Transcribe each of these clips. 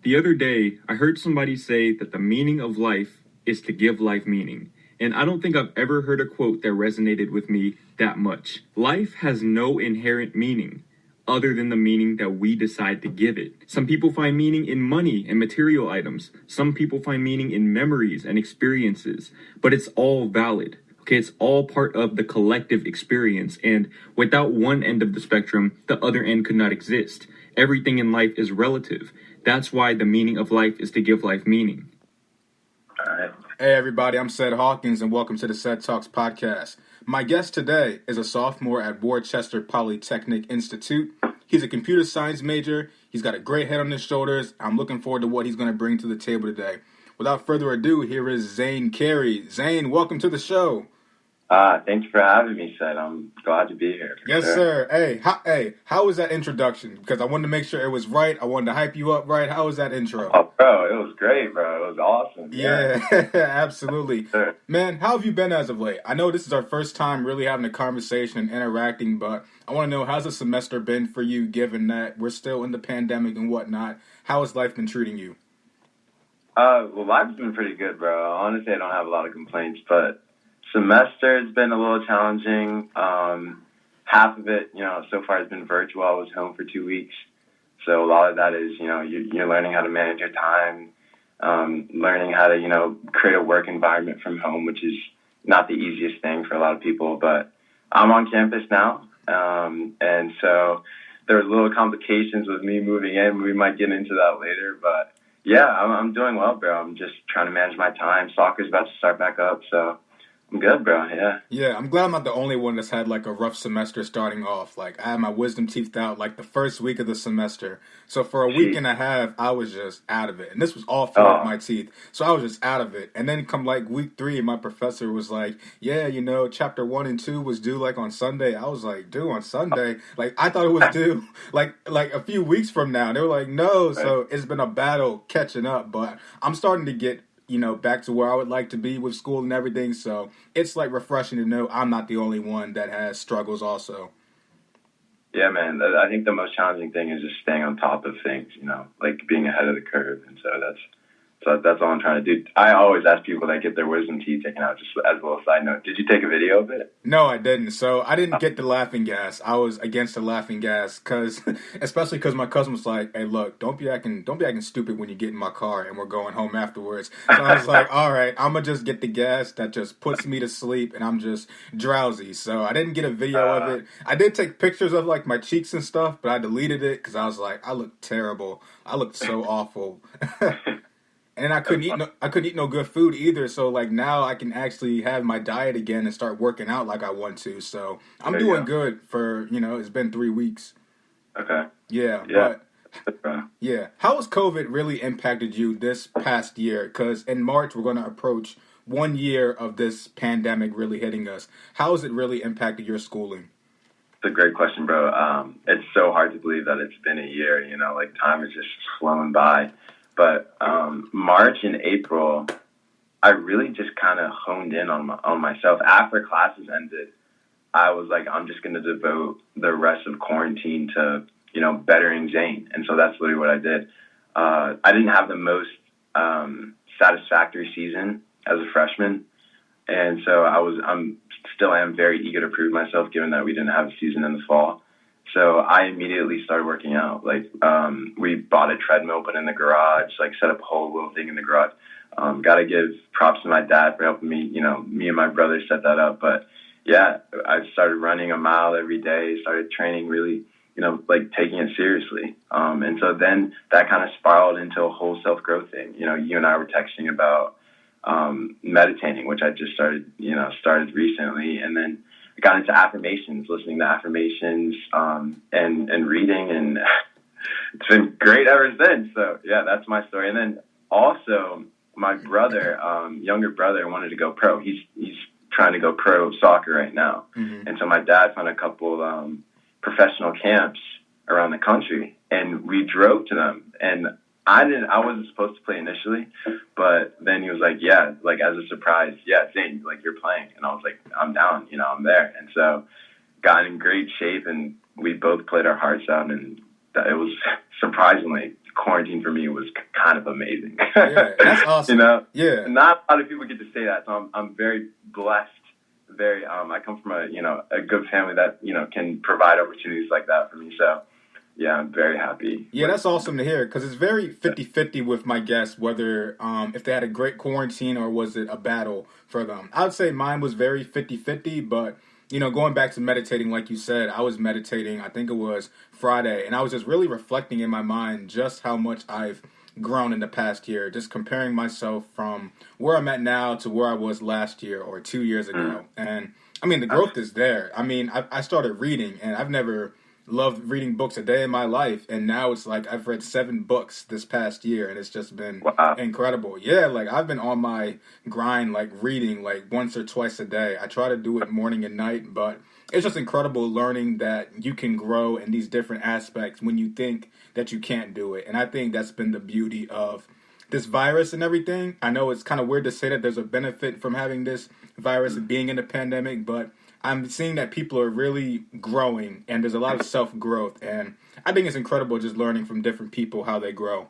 The other day, I heard somebody say that the meaning of life is to give life meaning. And I don't think I've ever heard a quote that resonated with me that much. Life has no inherent meaning other than the meaning that we decide to give it. Some people find meaning in money and material items. Some people find meaning in memories and experiences. But it's all valid. Okay, it's all part of the collective experience. And without one end of the spectrum, the other end could not exist. Everything in life is relative. That's why the meaning of life is to give life meaning. All right. Hey everybody, I'm Seth Hawkins and welcome to the Seth Talks podcast. My guest today is a sophomore at Worcester Polytechnic Institute. He's a computer science major. He's got a great head on his shoulders. I'm looking forward to what he's going to bring to the table today. Without further ado, here is Zane Carey. Zane, welcome to the show. Thanks for having me, Seth. I'm glad to be here. Yes, sir. Hey, how was that introduction? Because I wanted to make sure it was right. I wanted to hype you up right. How was that intro? Oh, bro, it was great, bro. It was awesome. Yeah, absolutely. Sure. Man, how have you been as of late? I know this is our first time really having a conversation and interacting, but I want to know, how's the semester been for you, given that we're still in the pandemic and whatnot? How has life been treating you? Well, life's been pretty good, bro. Honestly, I don't have a lot of complaints, but semester has been a little challenging. Half of it, so far has been virtual. I was home for 2 weeks. So a lot of that is, you're learning how to manage your time, learning how to, create a work environment from home, which is not the easiest thing for a lot of people. But I'm on campus now, and so there were little complications with me moving in. We might get into that later, but yeah, I'm doing well, bro. I'm just trying to manage my time. Soccer's about to start back up, so I'm good, bro. Yeah. Yeah, I'm glad I'm not the only one that's had like a rough semester starting off. Like I had my wisdom teeth out like the first week of the semester. So for a week and a half, I was just out of it. And this was all four of my teeth. So I was just out of it. And then come like week 3, my professor was like, yeah, chapter 1 and 2 was due like on Sunday. I was like, due on Sunday? Like I thought it was due like a few weeks from now. They were like, no. So it's been a battle catching up. But I'm starting to get back to where I would like to be with school and everything. So it's like refreshing to know I'm not the only one that has struggles also. Yeah, man. I think the most challenging thing is just staying on top of things, like being ahead of the curve. And so that's all I'm trying to do. I always ask people that get their wisdom teeth taken out, just as a little side note. Did you take a video of it? No, I didn't. So I didn't get the laughing gas. I was against the laughing gas especially because my cousin was like, hey, look, don't be acting stupid when you get in my car and we're going home afterwards. So I was like, all right, I'm going to just get the gas that just puts me to sleep and I'm just drowsy. So I didn't get a video of it. I did take pictures of like my cheeks and stuff, but I deleted it because I was like, I look terrible. I looked so awful. And I couldn't eat no good food either. So like now I can actually have my diet again and start working out like I want to. So I'm doing good for, it's been 3 weeks. Okay. Yeah. But yeah. How has COVID really impacted you this past year? Because in March, we're going to approach 1 year of this pandemic really hitting us. How has it really impacted your schooling? It's a great question, bro. It's so hard to believe that it's been a year, like time has just flown by. But March and April, I really just kind of honed in on myself. After classes ended, I was like, I'm just going to devote the rest of quarantine to, bettering Zayn. And so that's literally what I did. I didn't have the most satisfactory season as a freshman. And so I'm very eager to prove myself, given that we didn't have a season in the fall. So I immediately started working out. Like, we bought a treadmill, put it in the garage, like set up a whole little thing in the garage. Got to give props to my dad for helping me, me and my brother set that up. But yeah, I started running a mile every day, started training really, like taking it seriously. And so then that kind of spiraled into a whole self-growth thing. You and I were texting about meditating, which I just started recently. And then I got into affirmations, listening to affirmations, and reading, and it's been great ever since. So yeah, that's my story. And then also my brother, younger brother, wanted to go pro. He's trying to go pro soccer right now. Mm-hmm. And so my dad found a couple professional camps around the country, and we drove to them. And I wasn't supposed to play initially, but then he was like, yeah, like as a surprise, yeah, Zane, like you're playing. And I was like, I'm down, I'm there. And so got in great shape, and we both played our hearts out, and it was surprisingly quarantine for me was kind of amazing. Yeah, that's awesome. Yeah. Not a lot of people get to say that, so I'm very blessed. I come from a good family that, can provide opportunities like that for me. So, yeah, I'm very happy. Yeah, that's awesome to hear, because it's very 50-50 with my guests, whether if they had a great quarantine or was it a battle for them. I would say mine was very 50-50, but, going back to meditating, like you said, I was meditating, I think it was Friday, and I was just really reflecting in my mind just how much I've grown in the past year, just comparing myself from where I'm at now to where I was last year or 2 years ago. And, I mean, the growth is there. I mean, I started reading, and I've never loved reading books a day in my life, and now it's like I've read 7 books this past year, and it's just been incredible. Yeah, like I've been on my grind, like reading like once or twice a day. I try to do it morning and night, but it's just incredible learning that you can grow in these different aspects when you think that you can't do it. And I think that's been the beauty of this virus and everything. I know it's kind of weird to say that there's a benefit from having this virus and being in a pandemic, but I'm seeing that people are really growing, and there's a lot of self-growth, and I think it's incredible just learning from different people how they grow.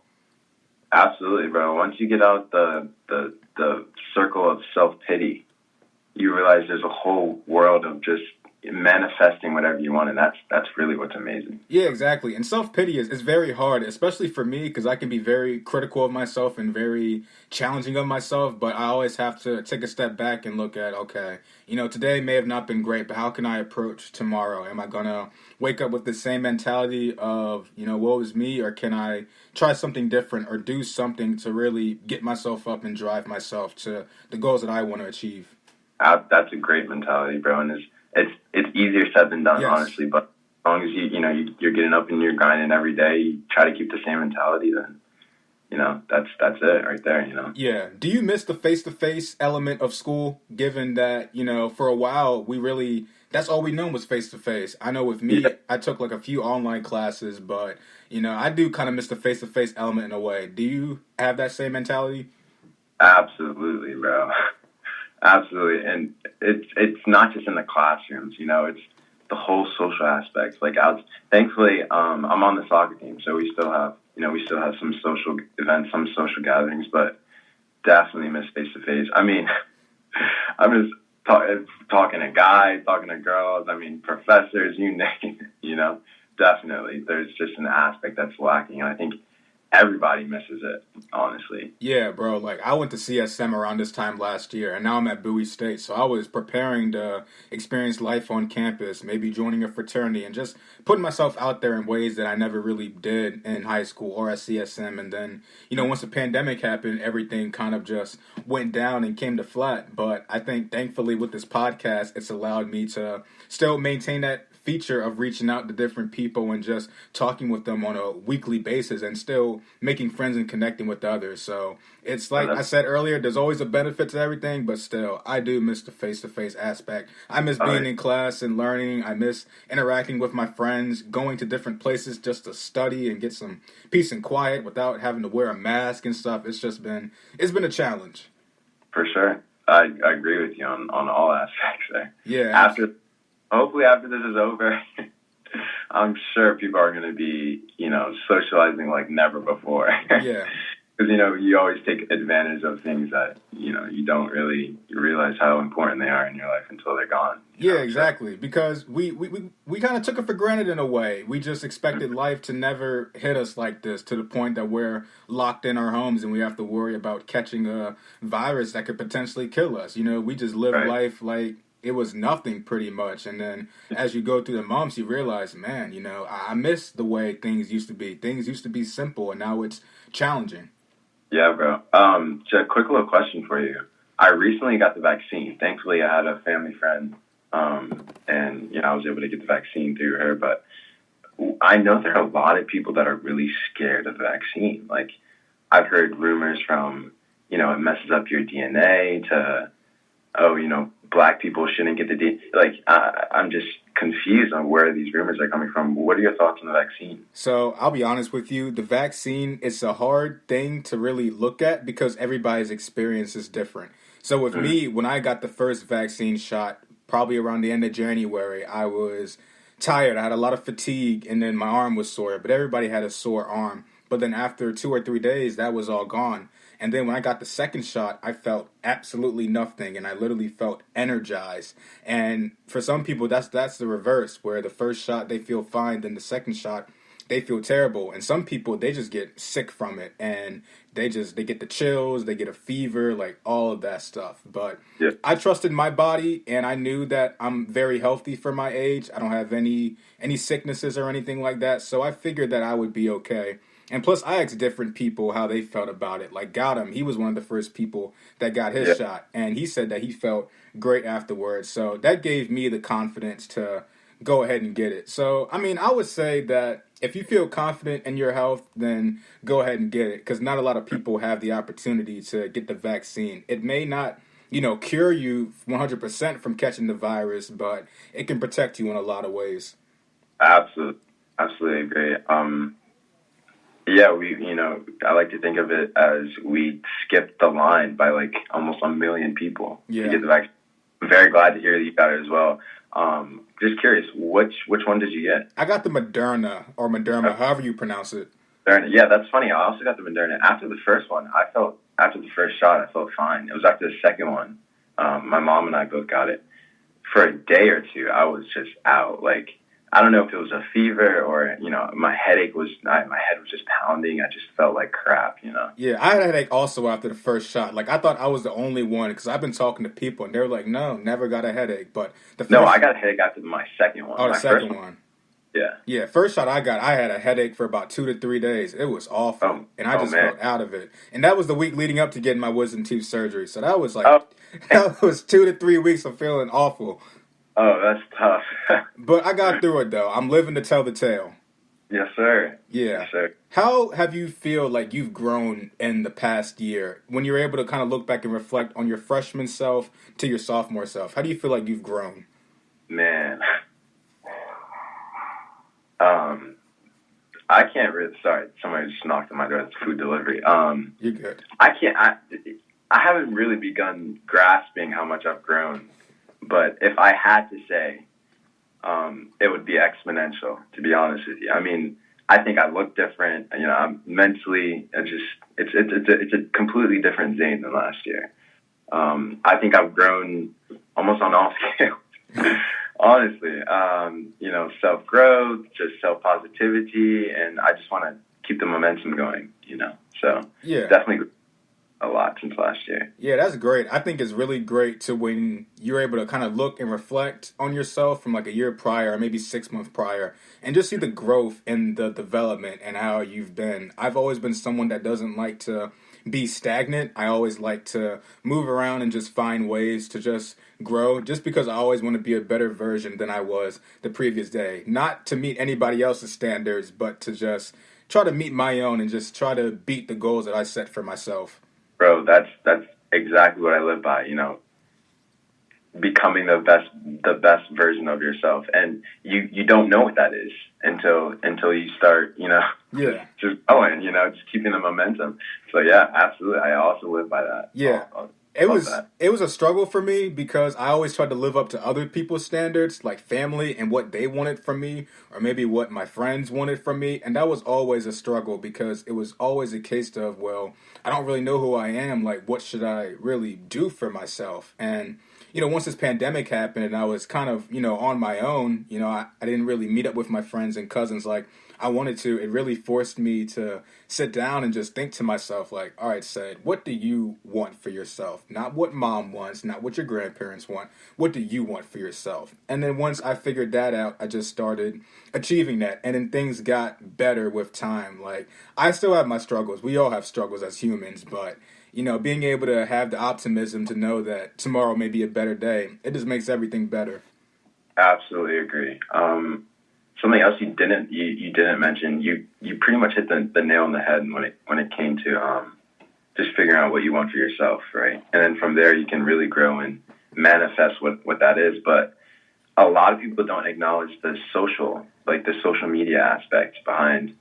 Absolutely, bro. Once you get out the circle of self-pity, you realize there's a whole world of just manifesting whatever you want, and that's really what's amazing. Yeah, exactly. And self-pity is very hard, especially for me, because I can be very critical of myself and very challenging of myself, but I always have to take a step back and look at, okay, today may have not been great, but how can I approach tomorrow? Am I going to wake up with the same mentality of, woe is me, or can I try something different or do something to really get myself up and drive myself to the goals that I want to achieve? That's a great mentality, bro, and it's easier said than done, yes. Honestly. But as long as you're getting up and you're grinding every day, you try to keep the same mentality, then that's it right there. Yeah. Do you miss the face-to-face element of school? Given that for a while that's all we knew was face-to-face. I know with me, yeah. I took like a few online classes, but I do kind of miss the face-to-face element in a way. Do you have that same mentality? Absolutely, bro. Absolutely, and it's not just in the classrooms, it's the whole social aspects. Like thankfully, I'm on the soccer team, so we still have some social events, some social gatherings, but definitely miss face to face. I mean, I'm just talking to guys, talking to girls. I mean, professors, you name it. Definitely, there's just an aspect that's lacking, and I think everybody misses it, honestly. Yeah, bro. Like, I went to CSM around this time last year, and now I'm at Bowie State. So I was preparing to experience life on campus, maybe joining a fraternity, and just putting myself out there in ways that I never really did in high school or at CSM. And then, once the pandemic happened, everything kind of just went down and came to flat. But I think, thankfully, with this podcast, it's allowed me to still maintain that feature of reaching out to different people and just talking with them on a weekly basis and still making friends and connecting with others. So it's like I said earlier, there's always a benefit to everything, but still, I do miss the face-to-face aspect. I miss being in class and learning. I miss interacting with my friends, going to different places just to study and get some peace and quiet without having to wear a mask and stuff. It's been a challenge. For sure. I agree with you on all aspects there. Yeah. Hopefully after this is over, I'm sure people are going to be, socializing like never before. Yeah. Because, you always take advantage of things that, you don't really realize how important they are in your life until they're gone. Yeah, exactly. Because we kind of took it for granted in a way. We just expected life to never hit us like this, to the point that we're locked in our homes and we have to worry about catching a virus that could potentially kill us. We just live life like it was nothing pretty much. And then as you go through the months, you realize, man, I miss the way things used to be. Things used to be simple, and now it's challenging. Yeah, bro. Just a quick little question for you. I recently got the vaccine. Thankfully, I had a family friend, and, I was able to get the vaccine through her. But I know there are a lot of people that are really scared of the vaccine. Like, I've heard rumors from, it messes up your DNA to, black people shouldn't get the DNA. Like, I'm just confused on where these rumors are coming from. What are your thoughts on the vaccine? So I'll be honest with you. The vaccine is a hard thing to really look at because everybody's experience is different. So with me, when I got the first vaccine shot, probably around the end of January, I was tired. I had a lot of fatigue, and then my arm was sore. But everybody had a sore arm. But then after 2 or 3 days, that was all gone. And then when I got the second shot, I felt absolutely nothing, and I literally felt energized. And for some people, that's the reverse, where the first shot they feel fine, then the second shot they feel terrible. And some people, they just get sick from it, and they get the chills, they get a fever, like all of that stuff. But Yeah. I trusted my body, and I knew that I'm very healthy for my age. I don't have any sicknesses or anything like that, so I figured that I would be okay. And plus, I asked different people how they felt about it. Like Gautam, he was one of the first people that got his shot, and he said that he felt great afterwards. So that gave me the confidence to go ahead and get it. So, I mean, I would say that if you feel confident in your health, then go ahead and get it, because not a lot of people have the opportunity to get the vaccine. It may not, cure you 100% from catching the virus, but it can protect you in a lot of ways. Absolutely agree. Yeah, I like to think of it as we skipped the line by like almost 1 million people to get the vaccine. I'm very glad to hear that you got it as well. Just curious, which one did you get? I got the Moderna, or Moderna, however you pronounce it. Moderna. Yeah, that's funny. I also got the Moderna. After the first shot, I felt fine. It was after the second one. My mom and I both got it. For a day or two, I was just out. Like, I don't know if it was a fever or, my head was just pounding. I just felt like crap, Yeah, I had a headache also after the first shot. Like, I thought I was the only one, because I've been talking to people, and they were like, no, never got a headache. But I got a headache after my second one. Oh, the second one. Yeah. Yeah, first shot I had a headache for about 2 to 3 days. It was awful, and I just felt out of it. And that was the week leading up to getting my wisdom teeth surgery. So that was that was 2 to 3 weeks of feeling awful. Oh, that's tough. But I got through it, though. I'm living to tell the tale. Yes, sir. Yeah. Yes, sir. How have you feel like you've grown in the past year, when you're able to kind of look back and reflect on your freshman self to your sophomore self? How do you feel like you've grown? Man. I can't really. Sorry, somebody just knocked on my door. It's food delivery. You're good. I haven't really begun grasping how much I've grown. But if I had to say, it would be exponential, to be honest with you. I mean, I think I look different. I'm mentally, it's a completely different Zane than last year. I think I've grown almost on all scales. Honestly, self-growth, just self-positivity, and I just want to keep the momentum going, So, definitely a lot since last year. Yeah, that's great. I think it's really great to when you're able to kind of look and reflect on yourself from like a year prior, or maybe 6 months prior, and just see the growth and the development and how you've been. I've always been someone that doesn't like to be stagnant. I always like to move around and just find ways to just grow, just because I always want to be a better version than I was the previous day. Not to meet anybody else's standards, but to just try to meet my own and just try to beat the goals that I set for myself. Bro, that's exactly what I live by, becoming the best version of yourself. And you don't know what that is until you start, just going, just keeping the momentum. So yeah, absolutely. I also live by that. Yeah. It was a struggle for me, because I always tried to live up to other people's standards, like family and what they wanted from me, or maybe what my friends wanted from me. And that was always a struggle, because it was always a case of, well, I don't really know who I am. Like, what should I really do for myself? And, once this pandemic happened and I was kind of, on my own, I didn't really meet up with my friends and cousins like I wanted to. It really forced me to sit down and just think to myself, like, all right, Sid, what do you want for yourself? Not what mom wants, not what your grandparents want. What do you want for yourself? And then once I figured that out, I just started achieving that. And then things got better with time. Like, I still have my struggles. We all have struggles as humans, but being able to have the optimism to know that tomorrow may be a better day, it just makes everything better. Absolutely agree. Something else you didn't mention, you pretty much hit the nail on the head when it came to just figuring out what you want for yourself, right? And then from there you can really grow and manifest what that is. But a lot of people don't acknowledge the social media aspect behind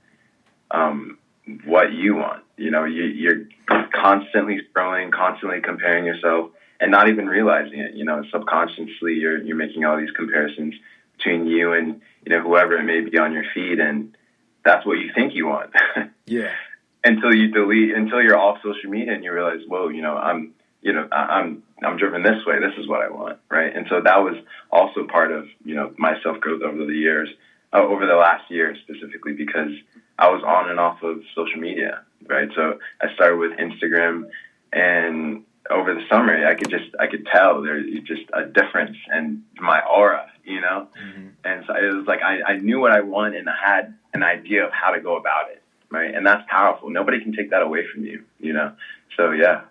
what you want. You're constantly scrolling, constantly comparing yourself, and not even realizing it. Subconsciously you're making all these comparisons between you and whoever it may be on your feed, and that's what you think you want. Yeah. Until you're off social media and you realize, whoa, I'm driven this way. This is what I want, right? And so that was also part of, my self-growth over the years, over the last year specifically, because I was on and off of social media, right? So I started with Instagram, and over the summer, I could tell there's just a difference in my aura, Mm-hmm. And so it was like I knew what I wanted, and I had an idea of how to go about it, right? And that's powerful. Nobody can take that away from you, So yeah,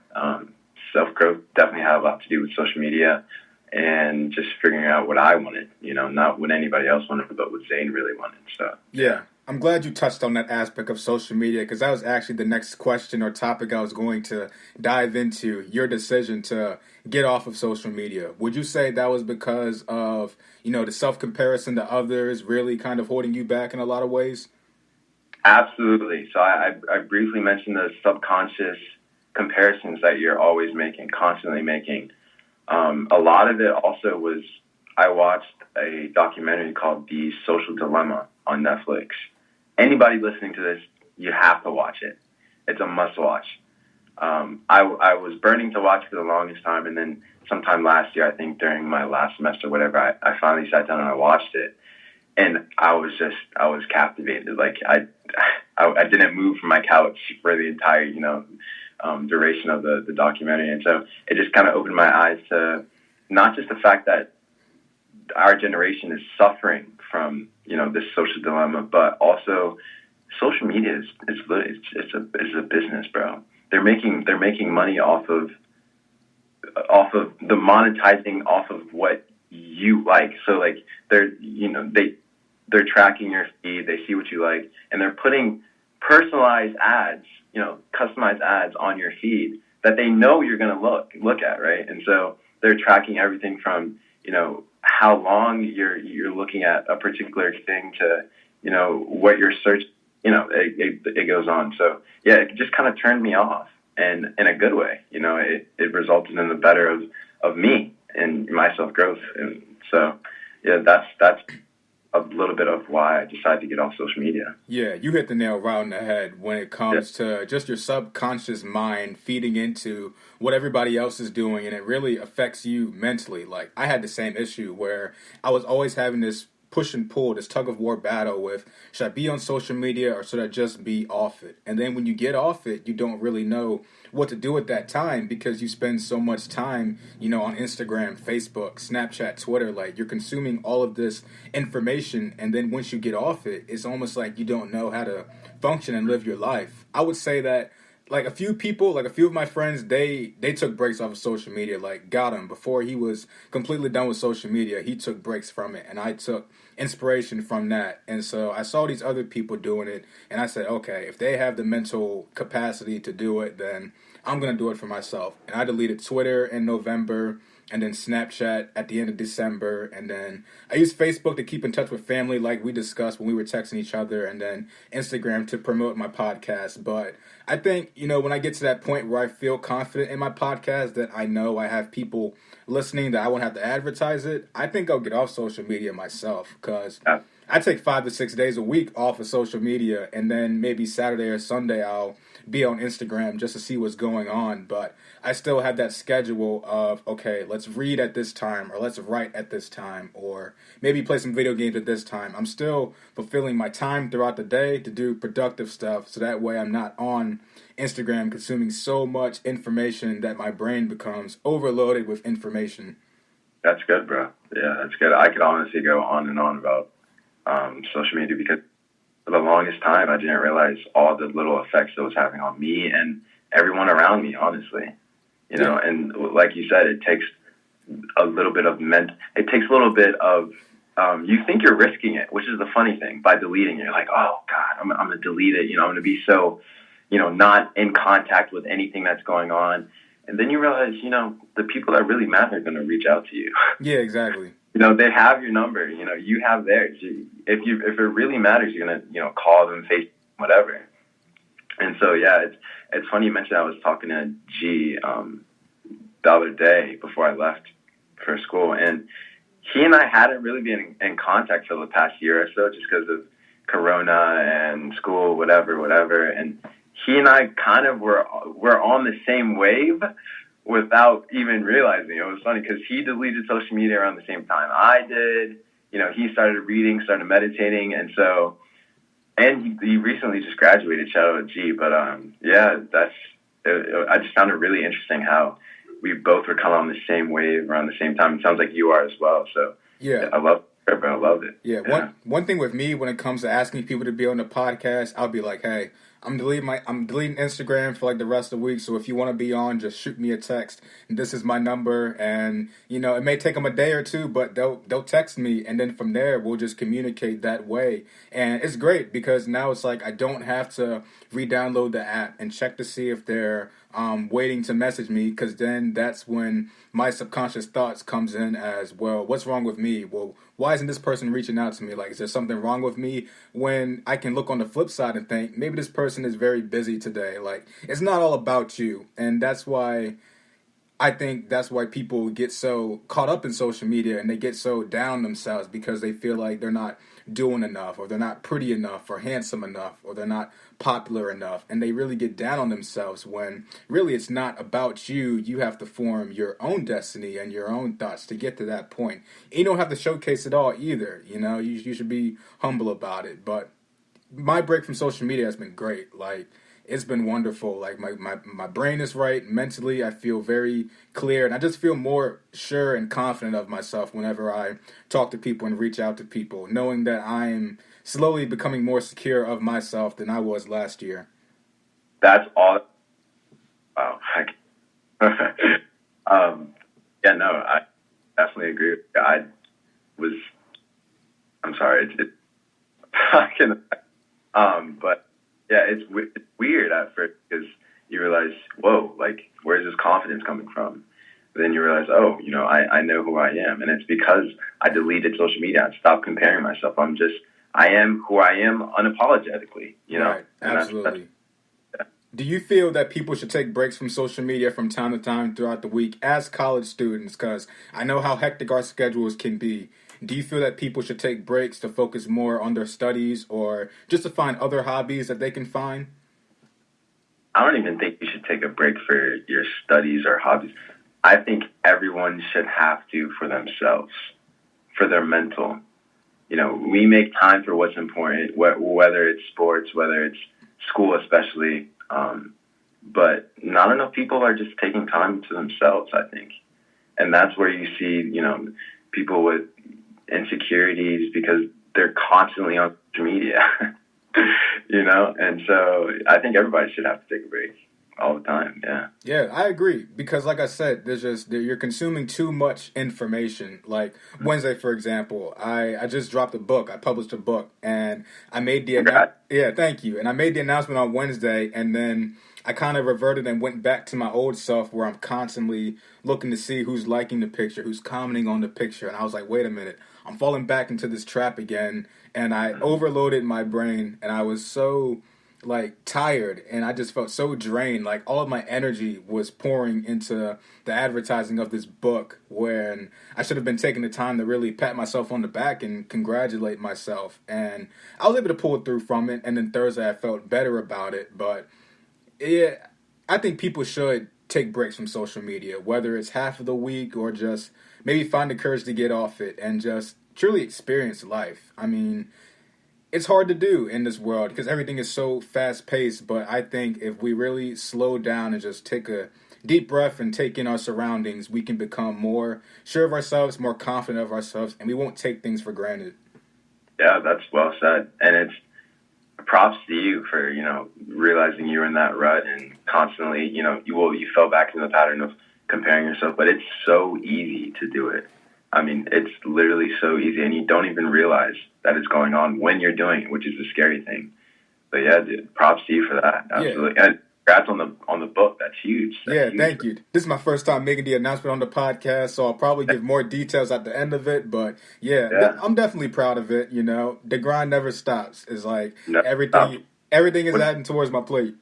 self-growth definitely had a lot to do with social media and just figuring out what I wanted, not what anybody else wanted, but what Zayn really wanted. So yeah. I'm glad you touched on that aspect of social media, because that was actually the next question or topic I was going to dive into, your decision to get off of social media. Would you say that was because of, the self-comparison to others really kind of holding you back in a lot of ways? Absolutely. So I briefly mentioned the subconscious comparisons that you're always making, constantly making. A lot of it also was, I watched a documentary called The Social Dilemma on Netflix. Anybody listening to this, you have to watch it. It's a must watch. I was burning to watch for the longest time, and then sometime last year, I think during my last semester, whatever, I finally sat down and I watched it, and I was captivated. Like I didn't move from my couch for the entire, duration of the documentary, and so it just kind of opened my eyes to not just the fact that our generation is suffering from, this social dilemma, but also social media is a business, bro. They're making money off of the monetizing off of what you like. So like they're tracking your feed, they see what you like, and they're putting personalized ads, customized ads on your feed that they know you're going to look at, right? And so they're tracking everything from, how long you're looking at a particular thing to, what your search, it goes on. So yeah, it just kind of turned me off, and in a good way, it resulted in the better of me and my self-growth. And so, yeah, that's a little bit of why I decided to get off social media. Yeah, you hit the nail right on the head when it comes to just your subconscious mind feeding into what everybody else is doing, and it really affects you mentally. Like, I had the same issue where I was always having this push and pull, this tug of war battle with, should I be on social media or should I just be off it? And then when you get off it, you don't really know what to do at that time, because you spend so much time, on Instagram, Facebook, Snapchat, Twitter. Like, you're consuming all of this information, and then once you get off it, it's almost like you don't know how to function and live your life. I would say that like a few of my friends, they took breaks off of social media. Like, got him before he was completely done with social media, he took breaks from it, and I took inspiration from that. And so I saw these other people doing it, and I said, okay, if they have the mental capacity to do it, then I'm going to do it for myself. And I deleted Twitter in November, and then Snapchat at the end of December, and then I used Facebook to keep in touch with family like we discussed when we were texting each other, and then Instagram to promote my podcast. But I think, when I get to that point where I feel confident in my podcast, that I know I have people listening, that I won't have to advertise it, I think I'll get off social media myself, because I take 5 to 6 days a week off of social media, and then maybe Saturday or Sunday I'll be on Instagram just to see what's going on. But I still have that schedule of, okay, let's read at this time, or let's write at this time, or maybe play some video games at this time. I'm still fulfilling my time throughout the day to do productive stuff, so that way I'm not on Instagram consuming so much information that my brain becomes overloaded with information. That's good, bro. Yeah, that's good. I could honestly go on and on about social media, because for the longest time I didn't realize all the little effects it was having on me and everyone around me, honestly. And like you said, it takes a little bit of you think you're risking it, which is the funny thing. By deleting it, you're like, oh God, I'm going to delete it. I'm going to be so, not in contact with anything that's going on. And then you realize, the people that really matter are going to reach out to you. Yeah, exactly. They have your number, you have theirs. If it really matters, you're going to, call them, face whatever. And so, yeah, it's funny you mentioned. I was talking to G the other day before I left for school, and he and I hadn't really been in contact for the past year or so, just because Corona and school, whatever. And he and I kind of were on the same wave without even realizing. It was funny because he deleted social media around the same time I did. He started reading, started meditating, and so, and he recently just graduated. Shout out G. But yeah, I just found it really interesting how we both were kind of on the same wave around the same time. It sounds like you are as well. So yeah, I love it. Yeah. One thing with me when it comes to asking people to be on the podcast, I'll be like, hey, I'm deleting Instagram for like the rest of the week. So if you want to be on, just shoot me a text. And this is my number. And it may take them a day or two, but they'll text me, and then from there we'll just communicate that way. And it's great because now it's like I don't have to re-download the app and check to see if they're waiting to message me, because then that's when my subconscious thoughts comes in as, well, what's wrong with me? Well, why isn't this person reaching out to me? Like, is there something wrong with me? When I can look on the flip side and think, maybe this person is very busy today. Like, it's not all about you. And that's why people get so caught up in social media and they get so down themselves, because they feel like they're not doing enough, or they're not pretty enough, or handsome enough, or they're not popular enough, and they really get down on themselves when really it's not about you. You have to form your own destiny and your own thoughts to get to that point. And you don't have to showcase it all either. You should be humble about it. But my break from social media has been great. Like, it's been wonderful. Like, my brain is right. Mentally, I feel very clear. And I just feel more sure and confident of myself whenever I talk to people and reach out to people, knowing that I am slowly becoming more secure of myself than I was last year. That's all. Wow. Yeah, no, I definitely agree. I'm sorry. But yeah, it's weird at first because you realize, whoa, like, where's this confidence coming from? But then you realize, oh, I know who I am. And it's because I deleted social media. I stopped comparing myself. I am who I am unapologetically, Right, absolutely. Do you feel that people should take breaks from social media from time to time throughout the week as college students? Because I know how hectic our schedules can be. Do you feel that people should take breaks to focus more on their studies, or just to find other hobbies that they can find? I don't even think you should take a break for your studies or hobbies. I think everyone should have to for themselves, for their mental. We make time for what's important, whether it's sports, whether it's school especially. But not enough people are just taking time to themselves, I think. And that's where you see, people with insecurities because they're constantly on social media, And so I think everybody should have to take a break all the time. Yeah. Yeah, I agree. Because like I said, you're consuming too much information. Like Wednesday, for example, I just dropped a book. I published a book, and I made thank you. And I made the announcement on Wednesday, and then I kind of reverted and went back to my old self where I'm constantly looking to see who's liking the picture, who's commenting on the picture. And I was like, wait a minute, I'm falling back into this trap again. And I overloaded my brain, and I was so tired, and I just felt so drained. Like, all of my energy was pouring into the advertising of this book, when I should have been taking the time to really pat myself on the back and congratulate myself. And I was able to pull it through from it, and then Thursday I felt better about it. But yeah, I think people should take breaks from social media, whether it's half of the week or just maybe find the courage to get off it and just truly experience life. I mean, it's hard to do in this world because everything is so fast-paced, but I think if we really slow down and just take a deep breath and take in our surroundings, we can become more sure of ourselves, more confident of ourselves, and we won't take things for granted. Yeah, that's well said. And it's props to you for, realizing you were in that rut and constantly, you fell back into the pattern of comparing yourself, but it's so easy to do it. I mean, it's literally so easy, and you don't even realize that it's going on when you're doing it, which is the scary thing. But yeah, dude, props to you for that. Absolutely. Yeah. And congrats on the book. That's huge. Thank you. This is my first time making the announcement on the podcast, so I'll probably give more details at the end of it. But I'm definitely proud of it. The grind never stops. It's like everything is adding towards my plate.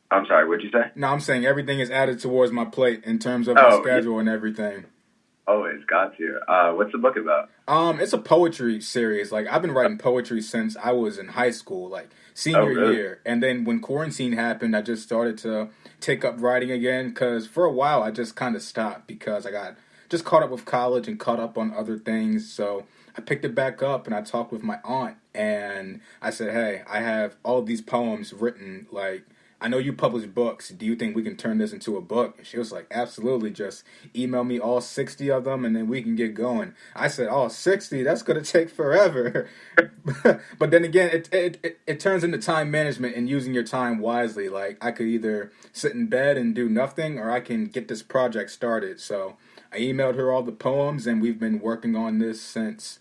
I'm sorry, what'd you say? No, I'm saying everything is added towards my plate in terms of my schedule and everything. Always got to. What's the book about? It's a poetry series. Like I've been writing poetry since I was in high school, like Oh, senior really? year. And then when quarantine happened, I just started to take up writing again because for a while I just kind of stopped because I got just caught up with college and caught up on other things. So I picked it back up and I talked with my aunt and I said, "Hey, I have all these poems written. Like I know you publish books. Do you think we can turn this into a book?" And she was like, "Absolutely. Just email me all 60 of them and then we can get going." I said, "Oh, 60? That's going to take forever." But then again, it turns into time management and using your time wisely. Like I could either sit in bed and do nothing or I can get this project started. So I emailed her all the poems and we've been working on this since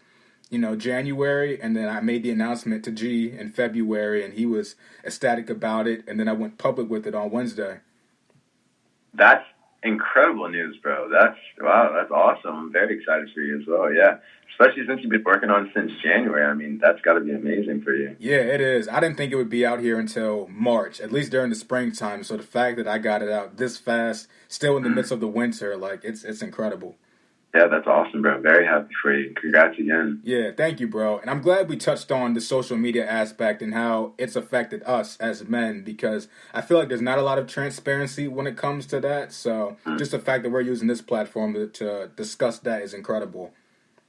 January, and then I made the announcement to G in February, and he was ecstatic about it, and then I went public with it on Wednesday. That's incredible news, bro. Wow, that's awesome. I'm very excited for you as well. Yeah, especially since you've been working on it since January. I mean, that's got to be amazing for you. Yeah, it is. I didn't think it would be out here until March, at least during the springtime. So the fact that I got it out this fast, still in the midst of the winter, like it's incredible. Yeah, that's awesome, bro. I'm very happy for you. Congrats again. Yeah, thank you, bro. And I'm glad we touched on the social media aspect and how it's affected us as men because I feel like there's not a lot of transparency when it comes to that. So just the fact that we're using this platform to discuss that is incredible.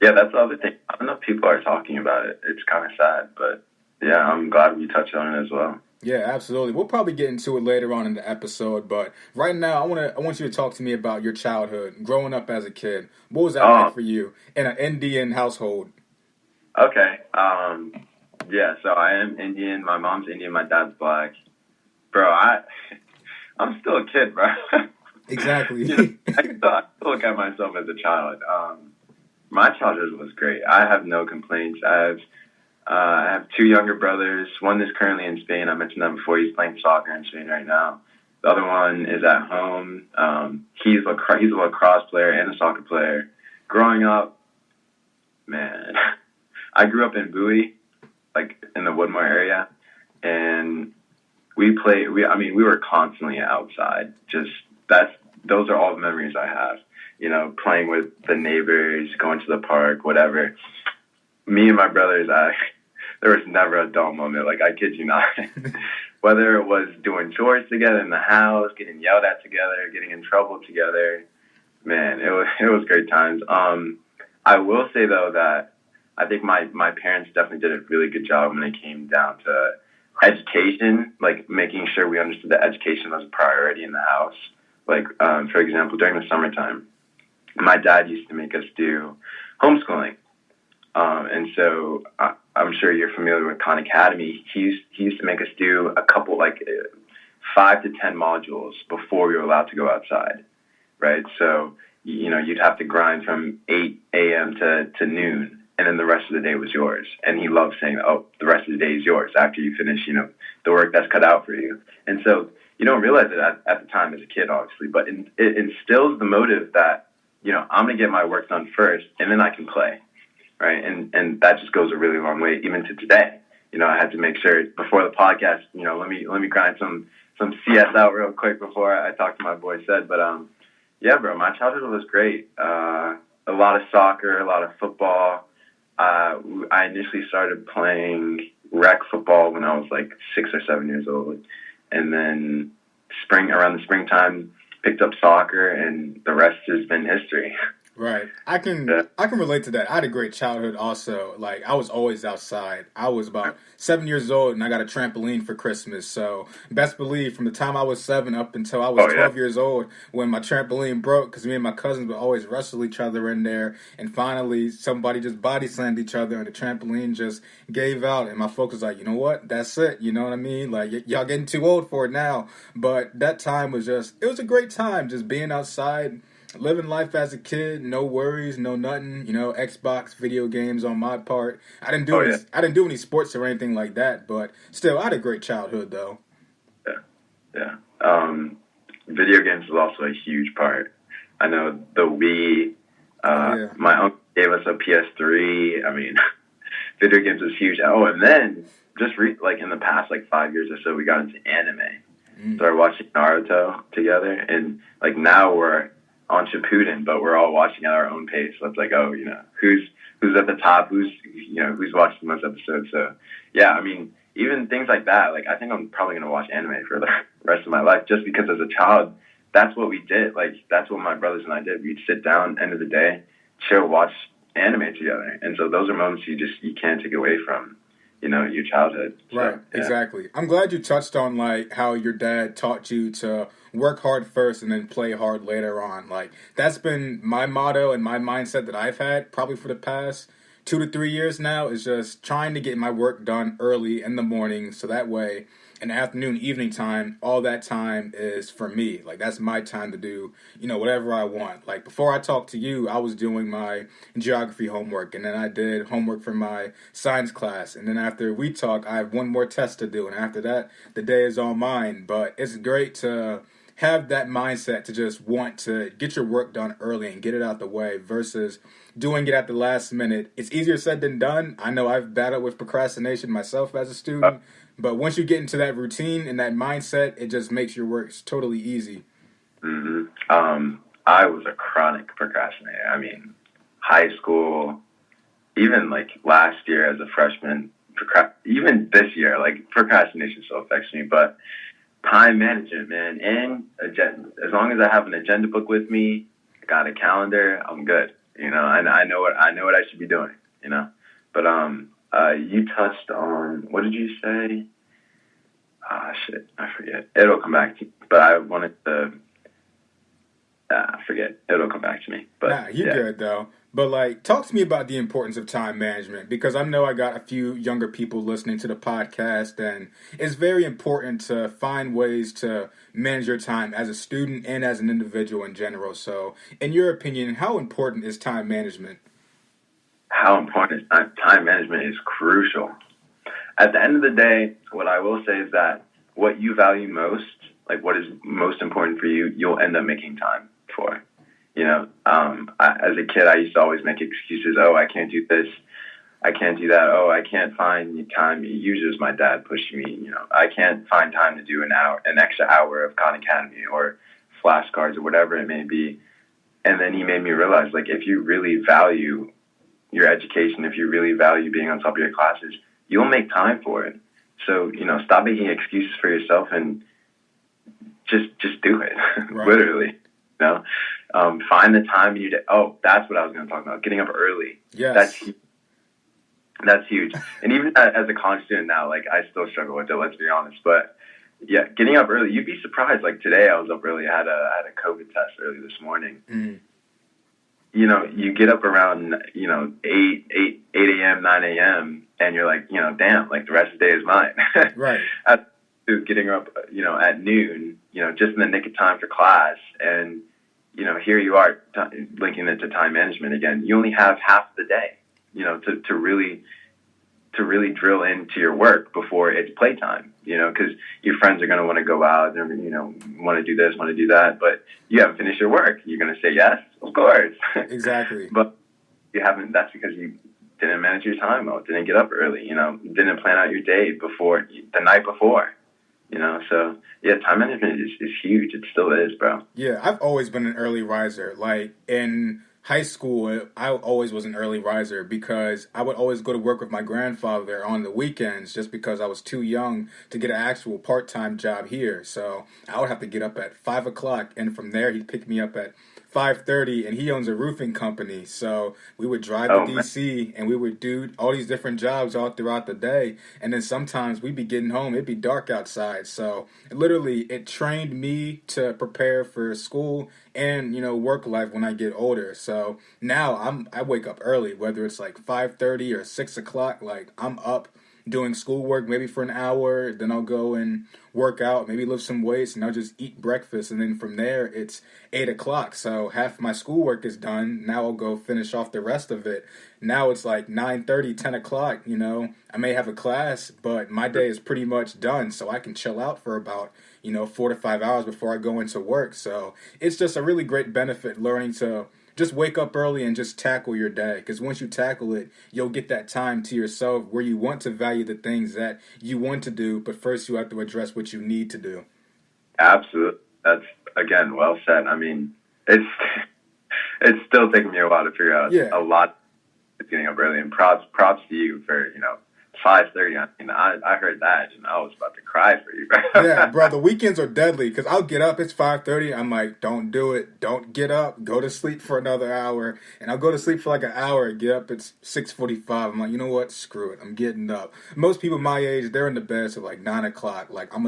Yeah, that's the other thing. I don't know if people are talking about it. It's kind of sad, but yeah, I'm glad we touched on it as well. Yeah, absolutely. We'll probably get into it later on in the episode, but right now I want you to talk to me about your childhood, growing up as a kid. What was that like for you in an Indian household? Okay. Yeah, so I am Indian. My mom's Indian. My dad's black. Bro, I'm still a kid, bro. Exactly. I still look at myself as a child. My childhood was great. I have no complaints. I have two younger brothers. One is currently in Spain. I mentioned that before. He's playing soccer in Spain right now. The other one is at home. He's a lacrosse player and a soccer player. Growing up, man, I grew up in Bowie, like in the Woodmore area, and we were constantly outside. Those are all the memories I have. Playing with the neighbors, going to the park, whatever. Me and my brothers, there was never a dull moment. Like, I kid you not. Whether it was doing chores together in the house, getting yelled at together, getting in trouble together, man, it was great times. I will say, though, that I think my parents definitely did a really good job when it came down to education, like making sure we understood that education was a priority in the house. Like, for example, during the summertime, my dad used to make us do homeschooling. And so I'm sure you're familiar with Khan Academy. He used to make us do a couple, 5 to 10 modules before we were allowed to go outside, right? So, you'd have to grind from 8 a.m. to noon, and then the rest of the day was yours. And he loved saying, "Oh, the rest of the day is yours after you finish, the work that's cut out for you." And so you don't realize it at the time as a kid, obviously, but it instills the motive that, I'm going to get my work done first, and then I can play. Right. And that just goes a really long way, even to today. I had to make sure before the podcast, let me grind some CS out real quick before I talk to my boy Sed. But, yeah, bro, my childhood was great. A lot of soccer, a lot of football. I initially started playing rec football when I was like 6 or 7 years old. And then around the springtime, picked up soccer, and the rest has been history. Right. I can relate to that. I had a great childhood also. Like, I was always outside. I was about 7 years old, and I got a trampoline for Christmas. So, best believe, from the time I was 7 up until I was 12 years old, when my trampoline broke, because me and my cousins would always wrestle each other in there, and finally, somebody just body slammed each other, and the trampoline just gave out, and my folks was like, "You know what? That's it." You know what I mean? Like, y'all getting too old for it now. But that time was it was a great time, just being outside, living life as a kid, no worries, no nothing. Xbox, video games on my part. I didn't do any sports or anything like that, but still, I had a great childhood though. Yeah. Video games was also a huge part. I know the Wii. My uncle gave us a PS3. I mean, video games was huge. Oh, and then just in the past 5 years or so, we got into anime. Started watching Naruto together, and now we're on Shippuden, but we're all watching at our own pace. So it's like, oh, who's at the top, who's watched the most episodes. So yeah, I mean, even things like that, like I think I'm probably gonna watch anime for the rest of my life, just because as a child, that's what we did. Like that's what my brothers and I did. We'd sit down, end of the day, chill, watch anime together, and so those are moments you can't take away from your childhood. So, right, yeah. Exactly. I'm glad you touched on like how your dad taught you to work hard first and then play hard later on. Like that's been my motto and my mindset that I've had probably for the past 2 to 3 years now, is just trying to get my work done early in the morning, so that way in the afternoon, evening time, all that time is for me. Like that's my time to do, whatever I want. Like before I talked to you, I was doing my geography homework, and then I did homework for my science class, and then after we talk, I have one more test to do, and after that, the day is all mine. But it's great to have that mindset to just want to get your work done early and get it out the way versus doing it at the last minute. It's easier said than done. I know I've battled with procrastination myself as a student, but once you get into that routine and that mindset, it just makes your work totally easy. Mm-hmm. I was a chronic procrastinator. I mean, high school, even like last year as a freshman, even this year, like procrastination still affects me, but time management, man, and agenda. As long as I have an agenda book with me, got a calendar, I'm good. And I know what I should be doing. But you touched on, what did you say? Shit, I forget. It'll come back to me. But I wanted to. I forget. It'll come back to me. But nah, you're good though. But like, talk to me about the importance of time management, because I know I got a few younger people listening to the podcast, and it's very important to find ways to manage your time as a student and as an individual in general. So, in your opinion, how important is time management? How important is time management is crucial. At the end of the day, what I will say is that what you value most, like what is most important for you, you'll end up making time for. As a kid, I used to always make excuses. Oh, I can't do this. I can't do that. Oh, I can't find time. Usually it was my dad pushing me. I can't find time to do an extra hour of Khan Academy or flashcards or whatever it may be. And then he made me realize, like, if you really value your education, if you really value being on top of your classes, you'll make time for it. So, stop making excuses for yourself and just do it. Right. Literally. Find the time in your day. Oh, that's what I was going to talk about. Getting up early. Yes. That's huge. And even as a college student now, like, I still struggle with it, let's be honest. But yeah, getting up early, you'd be surprised. Like today I was up early. I had a COVID test early this morning. Mm. You get up around, 8 a.m., 9 a.m., and you're like, damn, like the rest of the day is mine. Right. Getting up, at noon, just in the nick of time for class. And, here you are linking it to time management again. You only have half the day, to really drill into your work before it's playtime, because your friends are going to want to go out and, want to do this, want to do that, but you haven't finished your work. You're going to say yes, of course. Exactly. But you haven't, that's because you didn't manage your time well, didn't get up early, didn't plan out your day the night before. So yeah, time management is huge. It still is, bro. Yeah, I've always been an early riser. Like in high school, I always was an early riser because I would always go to work with my grandfather on the weekends just because I was too young to get an actual part-time job here. So I would have to get up at 5 o'clock, and from there he'd pick me up at 5:30, and he owns a roofing company. So we would drive to DC, and we would do all these different jobs all throughout the day. And then sometimes we'd be getting home, it'd be dark outside. So literally, it trained me to prepare for school and, work life when I get older. So now I wake up early, whether it's like 5:30 or 6 o'clock, like I'm up doing schoolwork maybe for an hour, then I'll go and work out, maybe lift some weights, and I'll just eat breakfast. And then from there, it's 8 o'clock. So half my schoolwork is done. Now I'll go finish off the rest of it. Now it's like 9:30, 10 o'clock, I may have a class, but my day is pretty much done. So I can chill out for about, 4 to 5 hours before I go into work. So it's just a really great benefit learning to just wake up early and just tackle your day. Because once you tackle it, you'll get that time to yourself where you want to value the things that you want to do. But first you have to address what you need to do. Absolutely. That's, again, well said. I mean, it's it's still taking me a while to figure out Yeah. a lot. It's getting up early, and props to you for 5:30. I mean, I heard that and I was about to cry for you, bro. Yeah, bro, the weekends are deadly because I'll get up, it's 5:30. I'm like, don't do it. Don't get up. Go to sleep for another hour. And I'll go to sleep for like an hour, get up, it's 6:45. I'm like, you know what? Screw it. I'm getting up. Most people my age, they're in the bed till like 9 o'clock. Like, I'm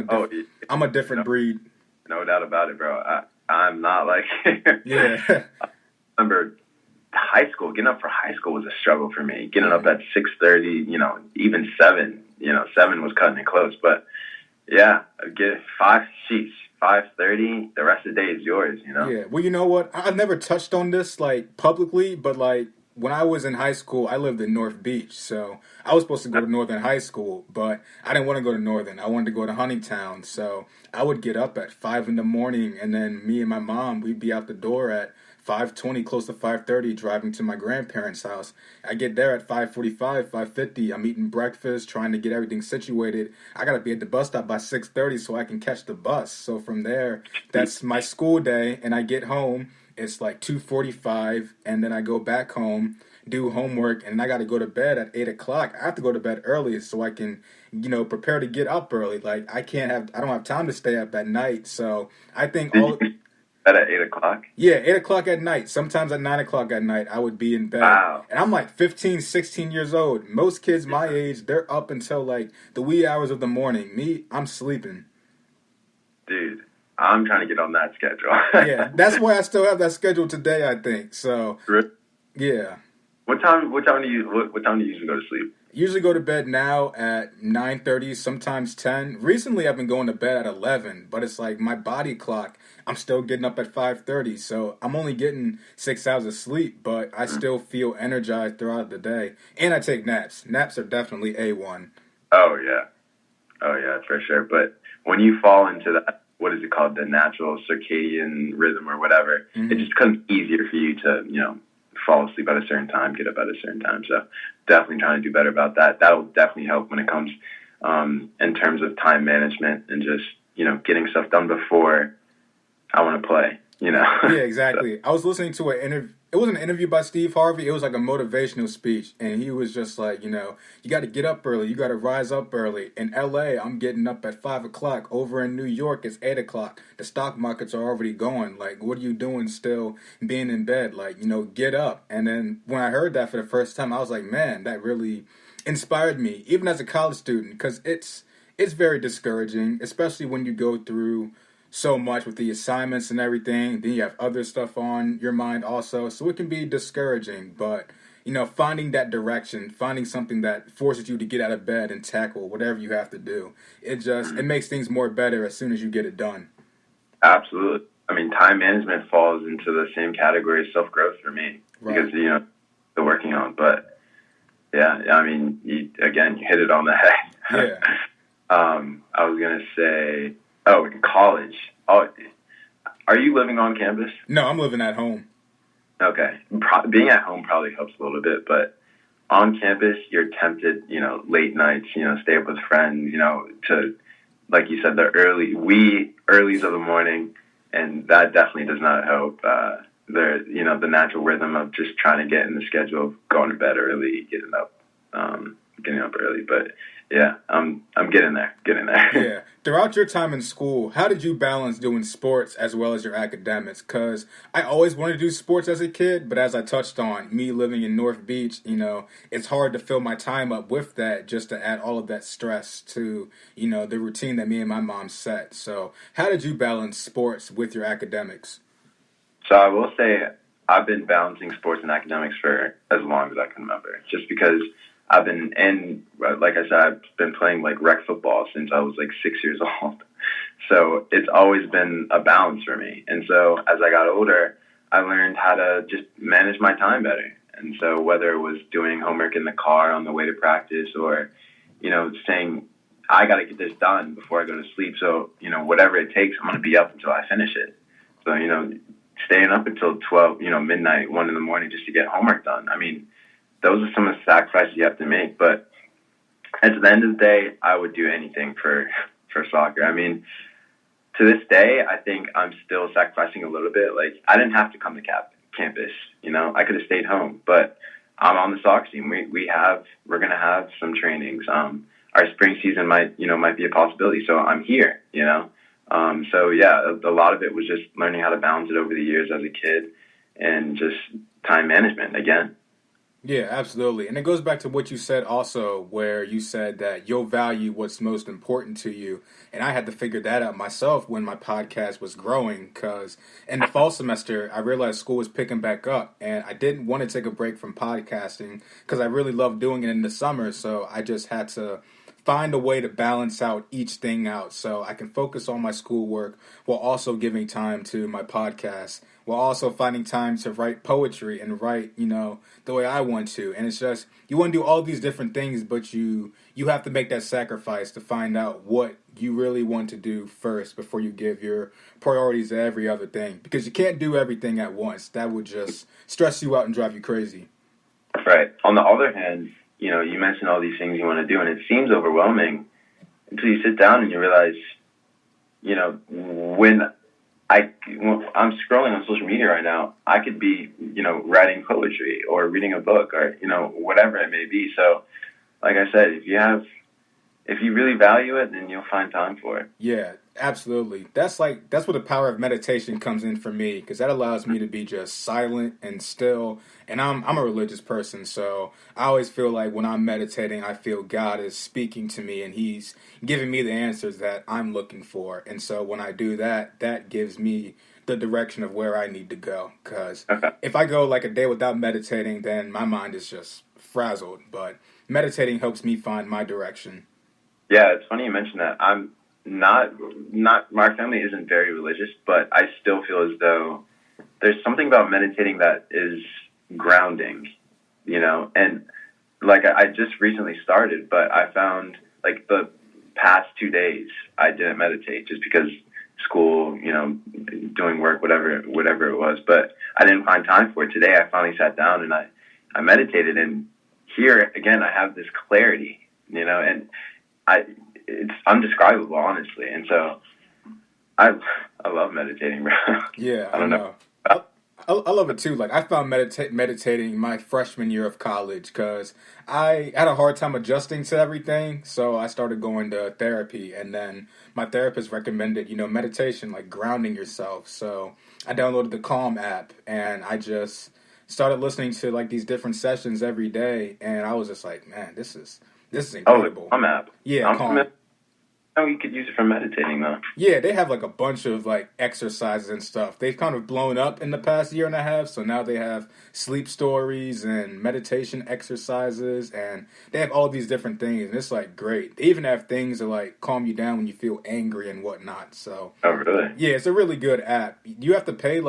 a different breed. No doubt about it, bro. I'm not like Yeah. I remember high school. Getting up for high school was a struggle for me. Getting up at 6:30, even 7. 7 was cutting it close. But yeah, get 5:30. The rest of the day is yours. Yeah. Well, you know what? I've never touched on this like publicly, but like when I was in high school, I lived in North Beach, so I was supposed to go to Northern High School, but I didn't want to go to Northern. I wanted to go to Huntingtown, so I would get up at 5 in the morning, and then me and my mom, we'd be out the door at 5:20, close to 5:30, driving to my grandparents' house. I get there at 5:45, 5:50. I'm eating breakfast, trying to get everything situated. I gotta be at the bus stop by 6:30 so I can catch the bus. So from there, that's my school day, and I get home. It's like 2:45, and then I go back home, do homework, and I got to go to bed at 8 o'clock. I have to go to bed early so I can, prepare to get up early. Like, I don't have time to stay up at night. So I think At 8 o'clock? Yeah, 8 o'clock at night. Sometimes at 9 o'clock at night, I would be in bed. Wow. And I'm like 15, 16 years old. Most kids my age, they're up until like the wee hours of the morning. Me, I'm sleeping. Dude, I'm trying to get on that schedule. Yeah, that's why I still have that schedule today, I think. So, yeah. What time do you usually go to sleep? Usually go to bed now at 9:30, sometimes 10. Recently, I've been going to bed at 11, but it's like my body clock, I'm still getting up at 5:30, so I'm only getting 6 hours of sleep, but I still feel energized throughout the day. And I take naps. Naps are definitely A1. Oh, yeah, for sure. But when you fall into that, what is it called, the natural circadian rhythm or whatever, it just becomes easier for you to, fall asleep at a certain time, get up at a certain time. So definitely trying to do better about that. That'll definitely help when it comes in terms of time management and just, getting stuff done before I want to play, Yeah, exactly. So I was listening to an interview. It wasn't an interview by Steve Harvey. It was like a motivational speech. And he was just like, you got to get up early. You got to rise up early. In L.A., I'm getting up at 5 o'clock. Over in New York, it's 8 o'clock. The stock markets are already going. Like, what are you doing still being in bed? Like, get up. And then when I heard that for the first time, I was like, man, that really inspired me, even as a college student, because it's very discouraging, especially when you go through so much with the assignments and everything. Then you have other stuff on your mind also. So it can be discouraging. But, finding that direction, finding something that forces you to get out of bed and tackle whatever you have to do, it makes things more better as soon as you get it done. Absolutely. I mean, time management falls into the same category as self-growth for me. Right. Because, still working on. But, yeah, I mean, you hit it on the head. Yeah. I was going to say... Oh, in college. Oh, are you living on campus? No, I'm living at home. Okay. Being at home probably helps a little bit, but on campus, you're tempted, late nights, stay up with friends, to, like you said, the earlies of the morning, and that definitely does not help the natural rhythm of just trying to get in the schedule of going to bed early, getting up early. But yeah, I'm getting there. Yeah. Throughout your time in school, how did you balance doing sports as well as your academics? Because I always wanted to do sports as a kid, but as I touched on, me living in North Beach, it's hard to fill my time up with that just to add all of that stress to, the routine that me and my mom set. So how did you balance sports with your academics? So I will say I've been balancing sports and academics for as long as I can remember, just because I've been like I said, I've been playing like rec football since I was like 6 years old. So it's always been a balance for me. And so as I got older, I learned how to just manage my time better. And so whether it was doing homework in the car on the way to practice or, saying, I got to get this done before I go to sleep. So, whatever it takes, I'm going to be up until I finish it. So, staying up until 12, midnight, 1 in the morning just to get homework done. I mean, those are some of the sacrifices you have to make. But at the end of the day, I would do anything for soccer. I mean, to this day, I think I'm still sacrificing a little bit. Like, I didn't have to come to campus, you know, I could have stayed home, but I'm on the soccer team. We're going to have some trainings. Our spring season might be a possibility. So I'm here, you know? So yeah, a lot of it was just learning how to balance it over the years as a kid and just time management again. Yeah, absolutely. And it goes back to what you said also, where you said that you'll value what's most important to you. And I had to figure that out myself when my podcast was growing, because in the fall semester, I realized school was picking back up, and I didn't want to take a break from podcasting because I really loved doing it in the summer. So I just had to find a way to balance out each thing out so I can focus on my schoolwork while also giving time to my podcast, while also finding time to write poetry and write, the way I want to. And it's just, you want to do all these different things, but you have to make that sacrifice to find out what you really want to do first before you give your priorities to every other thing. Because you can't do everything at once. That would just stress you out and drive you crazy. Right. On the other hand, you mentioned all these things you want to do, and it seems overwhelming until you sit down and you realize, when I'm scrolling on social media right now, I could be, writing poetry or reading a book or, whatever it may be. So, like I said, if you really value it, then you'll find time for it. Yeah, absolutely. That's where the power of meditation comes in for me, because that allows me to be just silent and still. And I'm a religious person, so I always feel like when I'm meditating, I feel God is speaking to me and He's giving me the answers that I'm looking for. And so when I do that, that gives me the direction of where I need to go. Because if I go like a day without meditating, then my mind is just frazzled. But meditating helps me find my direction. Yeah, it's funny you mentioned that. I'm not my family isn't very religious, but I still feel as though there's something about meditating that is grounding, and like I just recently started, but I found like the past 2 days I didn't meditate just because school, doing work, whatever it was, but I didn't find time for it. Today I finally sat down and I meditated, and here again I have this clarity, and it's undescribable, honestly. And so I love meditating, bro. Yeah, I don't know. I love it too. Like, I found meditating my freshman year of college because I had a hard time adjusting to everything. So I started going to therapy, and then my therapist recommended, meditation, like grounding yourself. So I downloaded the Calm app, and I just started listening to like these different sessions every day. And I was just like, man, this is incredible. Oh, the Calm app. Yeah, Calm. Oh, you could use it for meditating, though. Yeah, they have like a bunch of like exercises and stuff. They've kind of blown up in the past year and a half, so now they have sleep stories and meditation exercises, and they have all these different things, and it's like great. They even have things to like calm you down when you feel angry and whatnot. So, oh, really? Yeah, it's a really good app. You have to pay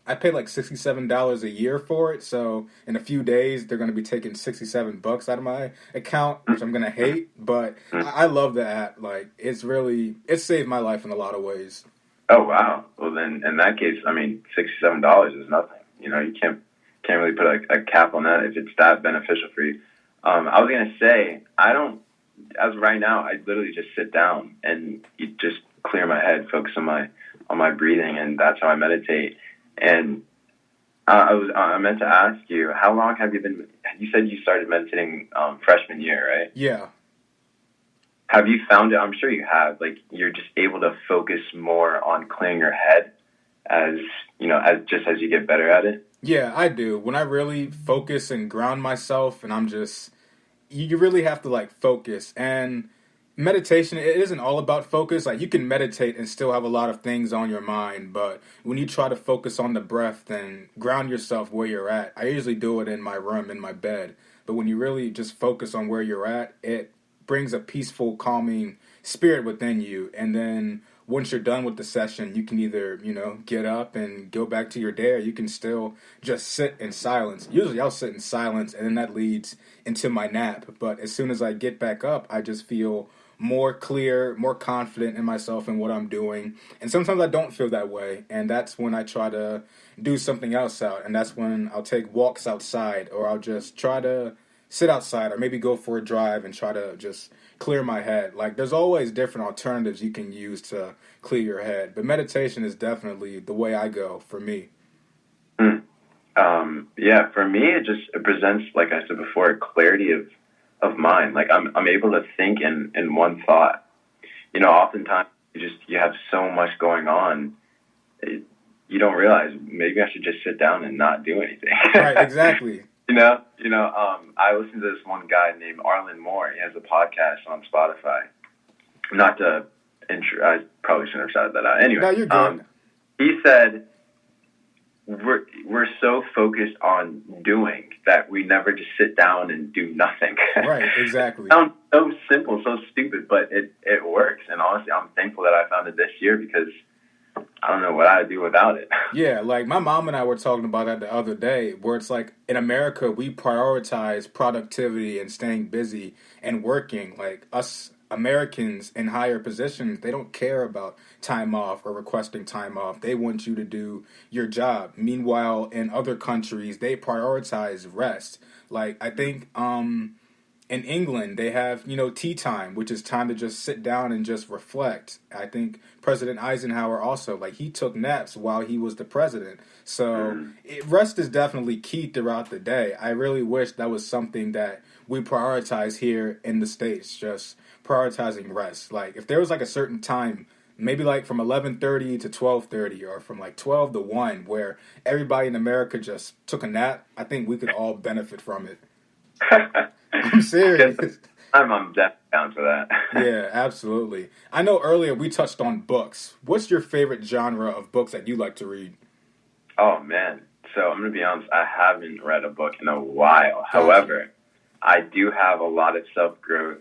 I paid like $67 a year for it, so in a few days they're going to be taking $67 out of my account, which I'm going to hate, but I love the app. Like, it's saved my life in a lot of ways. Oh, wow. Well, then in that case, I mean, $67 is nothing. You can't really put a cap on that if it's that beneficial for you. I was going to say, as of right now, I literally just sit down and just clear my head, focus on my breathing, and that's how I meditate. And I meant to ask you, how long have you been? You said you started meditating freshman year, right? Yeah. Have you found it? I'm sure you have. Like, you're just able to focus more on clearing your head as as you get better at it. Yeah, I do. When I really focus and ground myself, and you really have to like focus. And meditation, it isn't all about focus. Like, you can meditate and still have a lot of things on your mind, but when you try to focus on the breath, then ground yourself where you're at. I usually do it in my room, in my bed, but when you really just focus on where you're at, it brings a peaceful, calming spirit within you. And then once you're done with the session, you can either, get up and go back to your day, or you can still just sit in silence. Usually I'll sit in silence, and then that leads into my nap. But as soon as I get back up, I just feel more clear, more confident in myself and what I'm doing. And sometimes I don't feel that way, and that's when I try to do something else out. And that's when I'll take walks outside, or I'll just try to sit outside, or maybe go for a drive and try to just clear my head. Like, there's always different alternatives you can use to clear your head, but meditation is definitely the way I go for me. Yeah, for me, it presents, like I said before, a clarity of mind. Like I'm able to think in one thought. You know, oftentimes you have so much going on, you don't realize maybe I should just sit down and not do anything. Right, exactly. I listen to this one guy named Arlen Moore. He has a podcast on Spotify. Not to I probably shouldn't have shouted that out. Anyway, no, you're good. He said, we're so focused on doing that we never just sit down and do nothing. Right, exactly. It sounds so simple, so stupid, but it works. And honestly, I'm thankful that I found it this year because I don't know what I'd do without it. Yeah, like my mom and I were talking about that the other day, where it's like in America, we prioritize productivity and staying busy and working. Like us Americans in higher positions, they don't care about time off or requesting time off. They want you to do your job. Meanwhile, in other countries, they prioritize rest. Like I think in England, they have, tea time, which is time to just sit down and just reflect. I think President Eisenhower also, like, he took naps while he was the president. So rest is definitely key throughout the day. I really wish that was something that we prioritize here in the States, just prioritizing rest. Like, if there was, like, a certain time, maybe, like, from 11:30 to 12:30 or from, like, 12 to 1, where everybody in America just took a nap, I think we could all benefit from it. I'm serious. I'm definitely down for that. Yeah, absolutely. I know earlier we touched on books. What's your favorite genre of books that you like to read? Oh, man. So I'm going to be honest, I haven't read a book in a while. However, I do have a lot of self-growth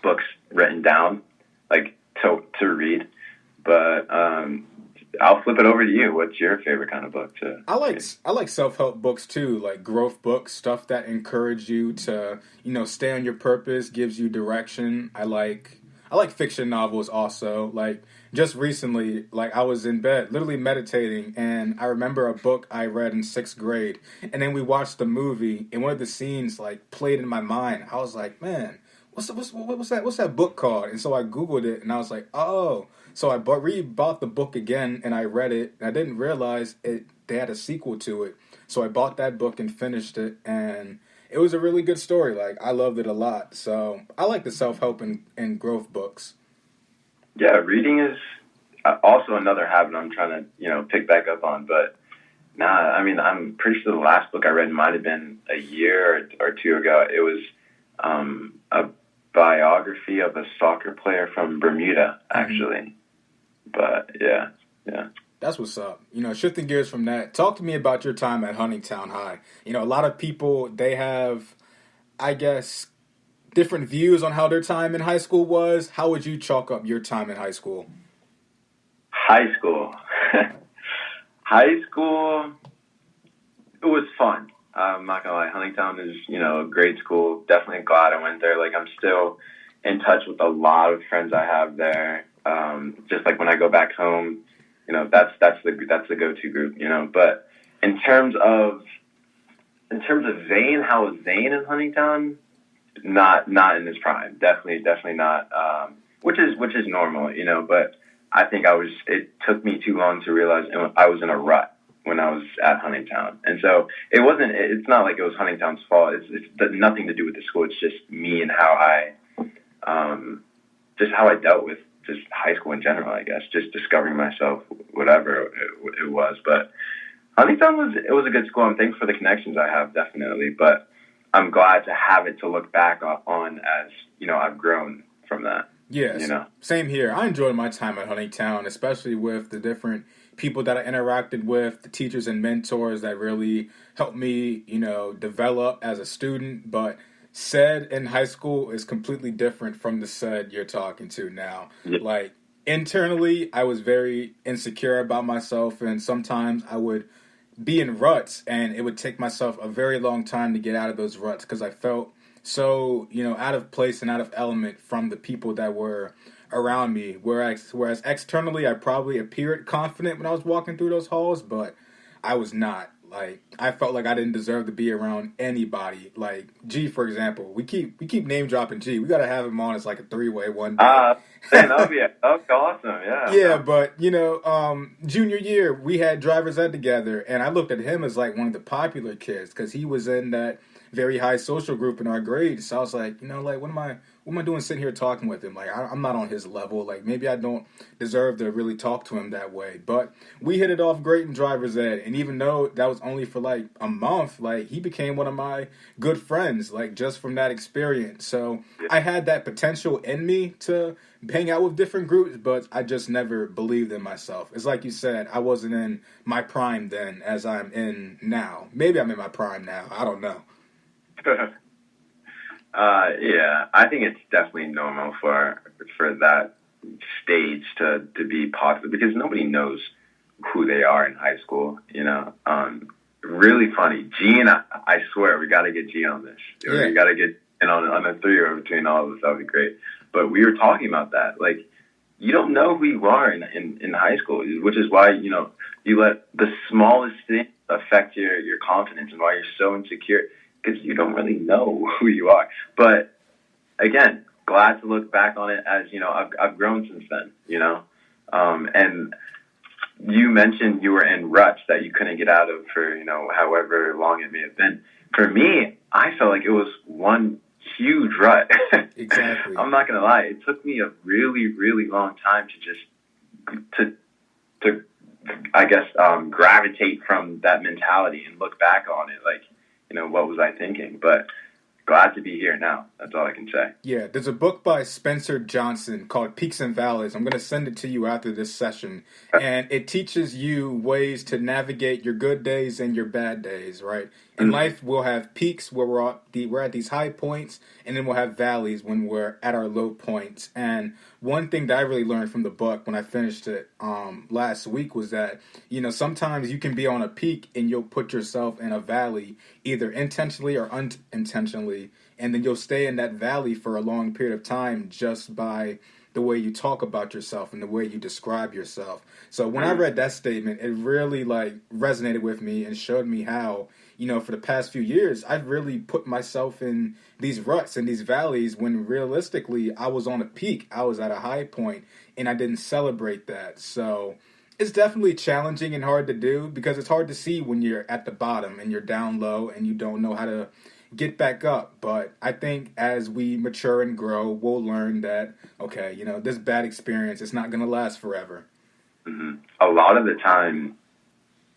books written down, like to read. But I'll flip it over to you. What's your favorite kind of book to I like self-help books too, like growth books, stuff that encourage you to, stay on your purpose, gives you direction. I like fiction novels also. Like just recently, like I was in bed literally meditating and I remember a book I read in 6th grade and then we watched the movie and one of the scenes like played in my mind. I was like, man, what's that book called? And so I Googled it and I was like, oh. So I bought the book again and I read it. And I didn't realize they had a sequel to it. So I bought that book and finished it. And it was a really good story. Like, I loved it a lot. So I like the self-help and growth books. Yeah, reading is also another habit I'm trying to, pick back up on. But I'm pretty sure the last book I read might have been a year or two ago. It was a biography of a soccer player from Bermuda, actually. Mm-hmm. But yeah. That's what's up. Shifting gears from that, talk to me about your time at Huntingtown High. A lot of people, they have, I guess, different views on how their time in high school was. How would you chalk up your time in high school? High school, it was fun. I'm not gonna lie. Huntingtown is, a great school. Definitely glad I went there. Like, I'm still in touch with a lot of friends I have there. Just like when I go back home, that's the go-to group. But in terms of Zayn, how was Zayn in Huntingtown? Not in his prime. Definitely not. Which is normal, But I think it took me too long to realize I was in a rut when I was at Huntingtown. And so it's not like it was Huntingtown's fault. It's nothing to do with the school. It's just me and how I dealt with just high school in general, I guess, just discovering myself, whatever it was. But Huntingtown was a good school. I'm thankful for the connections I have, definitely. But I'm glad to have it to look back on as, I've grown from that. Yes, same here. I enjoyed my time at Huntingtown, especially with the different people that I interacted with, the teachers and mentors that really helped me, develop as a student. But SED in high school is completely different from the SED you're talking to now. Yeah. Like, internally, I was very insecure about myself, and sometimes I would be in ruts, and it would take myself a very long time to get out of those ruts because I felt so, out of place and out of element from the people that were around me. Whereas externally, I probably appeared confident when I was walking through those halls, but I was not. Like, I felt like I didn't deserve to be around anybody. Like G, for example, we keep name dropping G. We gotta have him on as like a 3-way one day. That'd be awesome. Yeah. Yeah, but junior year we had driver's ed together, and I looked at him as like one of the popular kids because he was in that very high social group in our grade. So I was like, like what am I doing sitting here talking with him? Like I'm not on his level. Like maybe I don't deserve to really talk to him that way. But we hit it off great in driver's ed, and even though that was only for like a month, like he became one of my good friends, like just from that experience. So I had that potential in me to hang out with different groups, but I just never believed in myself. It's like you said, I wasn't in my prime then as I'm in now. Maybe I'm in my prime now. I don't know. Yeah, I think it's definitely normal for that stage to be popular because nobody knows who they are in high school. Really funny. G and I swear we got to get G on this. Yeah. We got to get in on a 3-way between all of us. That would be great. But we were talking about that. Like, you don't know who you are in high school, which is why you let the smallest thing affect your confidence and why you're so insecure. Because you don't really know who you are. But again, glad to look back on it as, I've grown since then, and you mentioned you were in ruts that you couldn't get out of for, however long it may have been. For me, I felt like it was one huge rut. Exactly. I'm not going to lie. It took me a really, really long time to I guess, gravitate from that mentality and look back on it. Like, what was I thinking? But glad to be here now. That's all I can say. Yeah, there's a book by Spencer Johnson called Peaks and Valleys. I'm going to send it to you after this session. And it teaches you ways to navigate your good days and your bad days, right? In life, we'll have peaks where we're at these high points, and then we'll have valleys when we're at our low points. And one thing that I really learned from the book when I finished it last week was that, sometimes you can be on a peak and you'll put yourself in a valley, either intentionally or unintentionally, and then you'll stay in that valley for a long period of time just by the way you talk about yourself and the way you describe yourself. So when I read that statement, it really resonated with me and showed me how, for the past few years, I've really put myself in these ruts and these valleys when realistically I was on a peak. I was at a high point and I didn't celebrate that. So it's definitely challenging and hard to do because it's hard to see when you're at the bottom and you're down low and you don't know how to get back up. But I think as we mature and grow, we'll learn that, okay, this bad experience is not going to last forever. Mm-hmm. A lot of the time,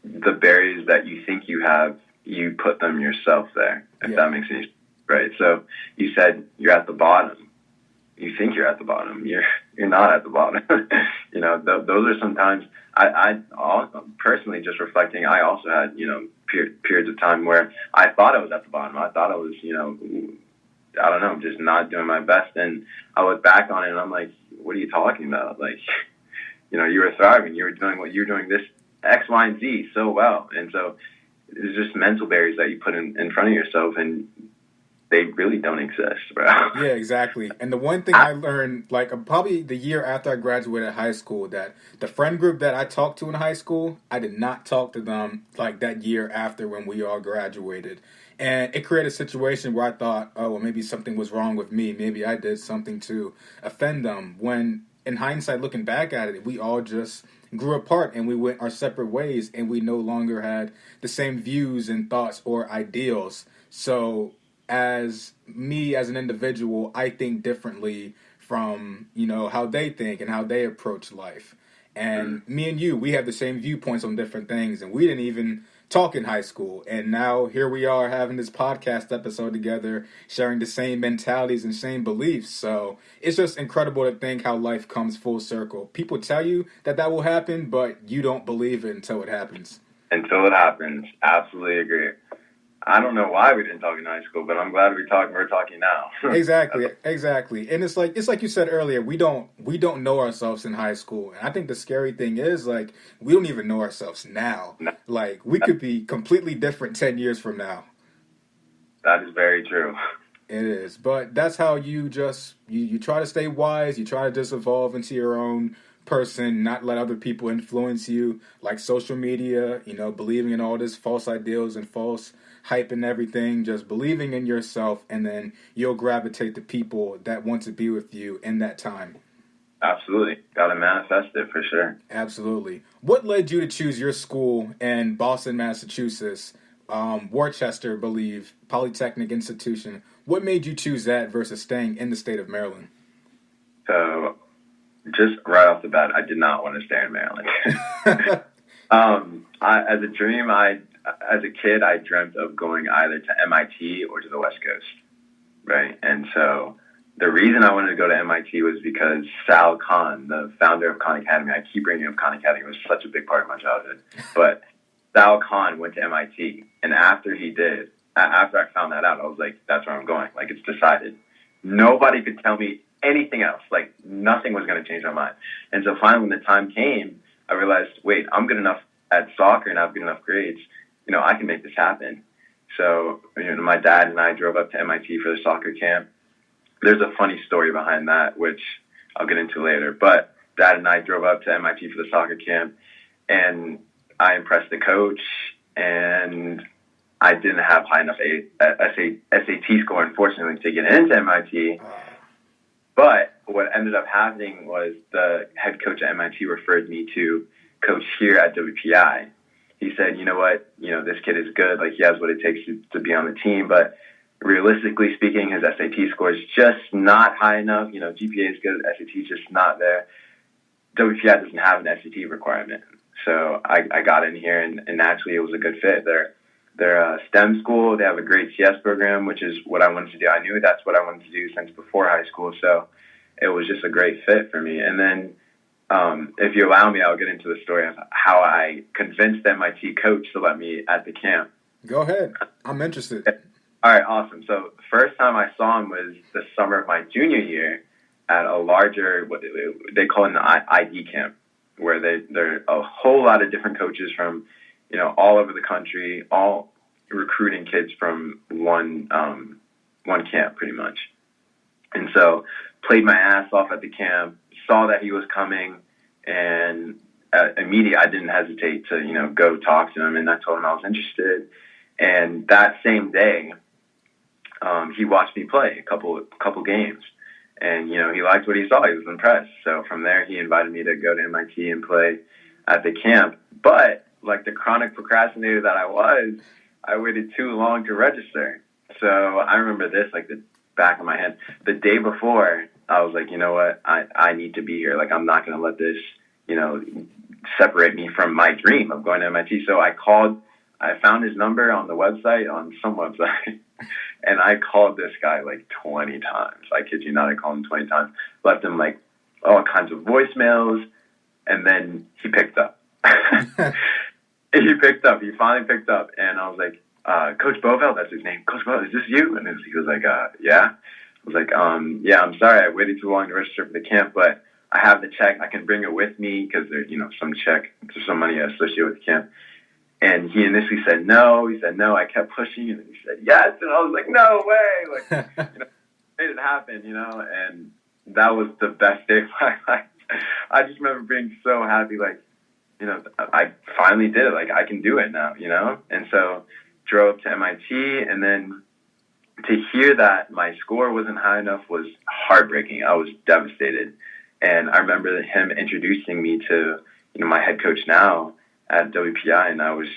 the barriers that you think you have, you put them yourself there, if that makes any sense, right? So you said you're at the bottom. You think you're at the bottom. You're not at the bottom. Those are sometimes, I personally, just reflecting, I also had, periods of time where I thought I was at the bottom. I thought I was, I don't know, just not doing my best. And I look back on it and I'm like, what are you talking about? Like, you were thriving. You were doing what you're doing, this X, Y, and Z so well. And so it's just mental barriers that you put in front of yourself, and they really don't exist, bro. Yeah, exactly. And the one thing I learned, probably the year after I graduated high school, that the friend group that I talked to in high school, I did not talk to them that year after when we all graduated. And it created a situation where I thought, oh, well, maybe something was wrong with me. Maybe I did something to offend them. When, in hindsight, looking back at it, we all just grew apart and we went our separate ways and we no longer had the same views and thoughts or ideals. So as me as an individual, I think differently from, how they think and how they approach life. And me and you, we have the same viewpoints on different things, and we didn't even talk in high school. And now here we are having this podcast episode together, sharing the same mentalities and same beliefs. So it's just incredible to think how life comes full circle. People tell you that will happen, but you don't believe it until it happens. Until it happens. Absolutely agree. I don't know why we didn't talk in high school, but I'm glad we're talking now. Exactly. And it's like you said earlier, we don't know ourselves in high school. And I think the scary thing is we don't even know ourselves now. No. We could be completely different 10 years from now. That is very true. It is. But that's how you try to stay wise, you try to just evolve into your own person, not let other people influence you, like social media, believing in all this false ideals and false hype and everything, just believing in yourself, and then you'll gravitate to people that want to be with you in that time. Absolutely. Got to manifest it for sure. Absolutely. What led you to choose your school in Boston, Massachusetts, Worcester, I believe, Polytechnic Institution? What made you choose that versus staying in the state of Maryland? So, just right off the bat, I did not want to stay in Maryland. As a kid, I dreamt of going either to MIT or to the West Coast, right? And so the reason I wanted to go to MIT was because Sal Khan, the founder of Khan Academy, I keep bringing up Khan Academy, it was such a big part of my childhood, but Sal Khan went to MIT, and after I found that out, I was like, that's where I'm going. Like, it's decided. Nobody could tell me anything else. Like, nothing was going to change my mind. And so finally, when the time came, I realized, wait, I'm good enough at soccer and I have good enough grades. I can make this happen. So, my dad and I drove up to MIT for the soccer camp. There's a funny story behind that, which I'll get into later. But Dad and I drove up to MIT for the soccer camp, and I impressed the coach, and I didn't have high enough SAT score, unfortunately, to get into MIT. But what ended up happening was the head coach at MIT referred me to coach here at WPI. He said, you know what, this kid is good. Like, he has what it takes to be on the team. But realistically speaking, his SAT score is just not high enough. GPA is good. SAT is just not there. WPI doesn't have an SAT requirement. So I got in here, and naturally it was a good fit. They're a STEM school. They have a great CS program, which is what I wanted to do. I knew that's what I wanted to do since before high school. So it was just a great fit for me. And then if you allow me, I'll get into the story of how I convinced the MIT coach to let me at the camp. Go ahead. I'm interested. All right, awesome. So the first time I saw him was the summer of my junior year at a larger, what they call an ID camp, where there are a whole lot of different coaches from, all over the country, all recruiting kids from one camp pretty much. And so played my ass off at the camp, saw that he was coming, and immediately I didn't hesitate to, go talk to him, and I told him I was interested. And that same day, he watched me play a couple games, and, he liked what he saw. He was impressed. So from there, he invited me to go to MIT and play at the camp. But like the chronic procrastinator that I waited too long to register. So I remember this like the back of my head. The day before, I was like, you know what? I need to be here. Like, I'm not going to let this, separate me from my dream of going to MIT. So I found his number on some website, and I called this guy like 20 times. I kid you not, I called him 20 times. Left him like all kinds of voicemails, and then he picked up. He finally picked up, and I was like, Coach Bovell, that's his name. Coach Bovell, is this you? And he was like, yeah. I was like, yeah, I'm sorry, I waited too long to register for the camp, but I have the check. I can bring it with me because there's, some check, there's some money associated with the camp. And he initially said no. He said no. I kept pushing, and he said yes. And I was like, no way. Like, made it happen, and that was the best day of my life. I just remember being so happy, like, I finally did it. Like, I can do it now, And so drove to MIT, and then to hear that my score wasn't high enough was heartbreaking. I was devastated. And I remember him introducing me to, my head coach now at WPI, and I was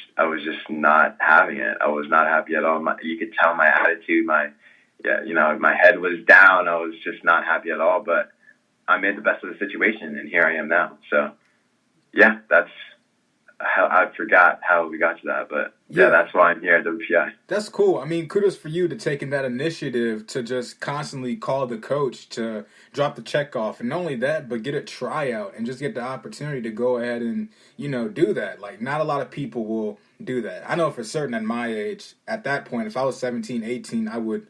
just not having it. I was not happy at all. You could tell my attitude, my head was down. I was just not happy at all, but I made the best of the situation, and here I am now. So, yeah, that's how I forgot how we got to that, but yeah, that's why I'm here at WPI. That's cool. I mean, kudos for you to taking that initiative to just constantly call the coach to drop the check off. And not only that, but get a tryout and just get the opportunity to go ahead and, do that. Like, not a lot of people will do that. I know for certain at my age, at that point, if I was 17, 18, I would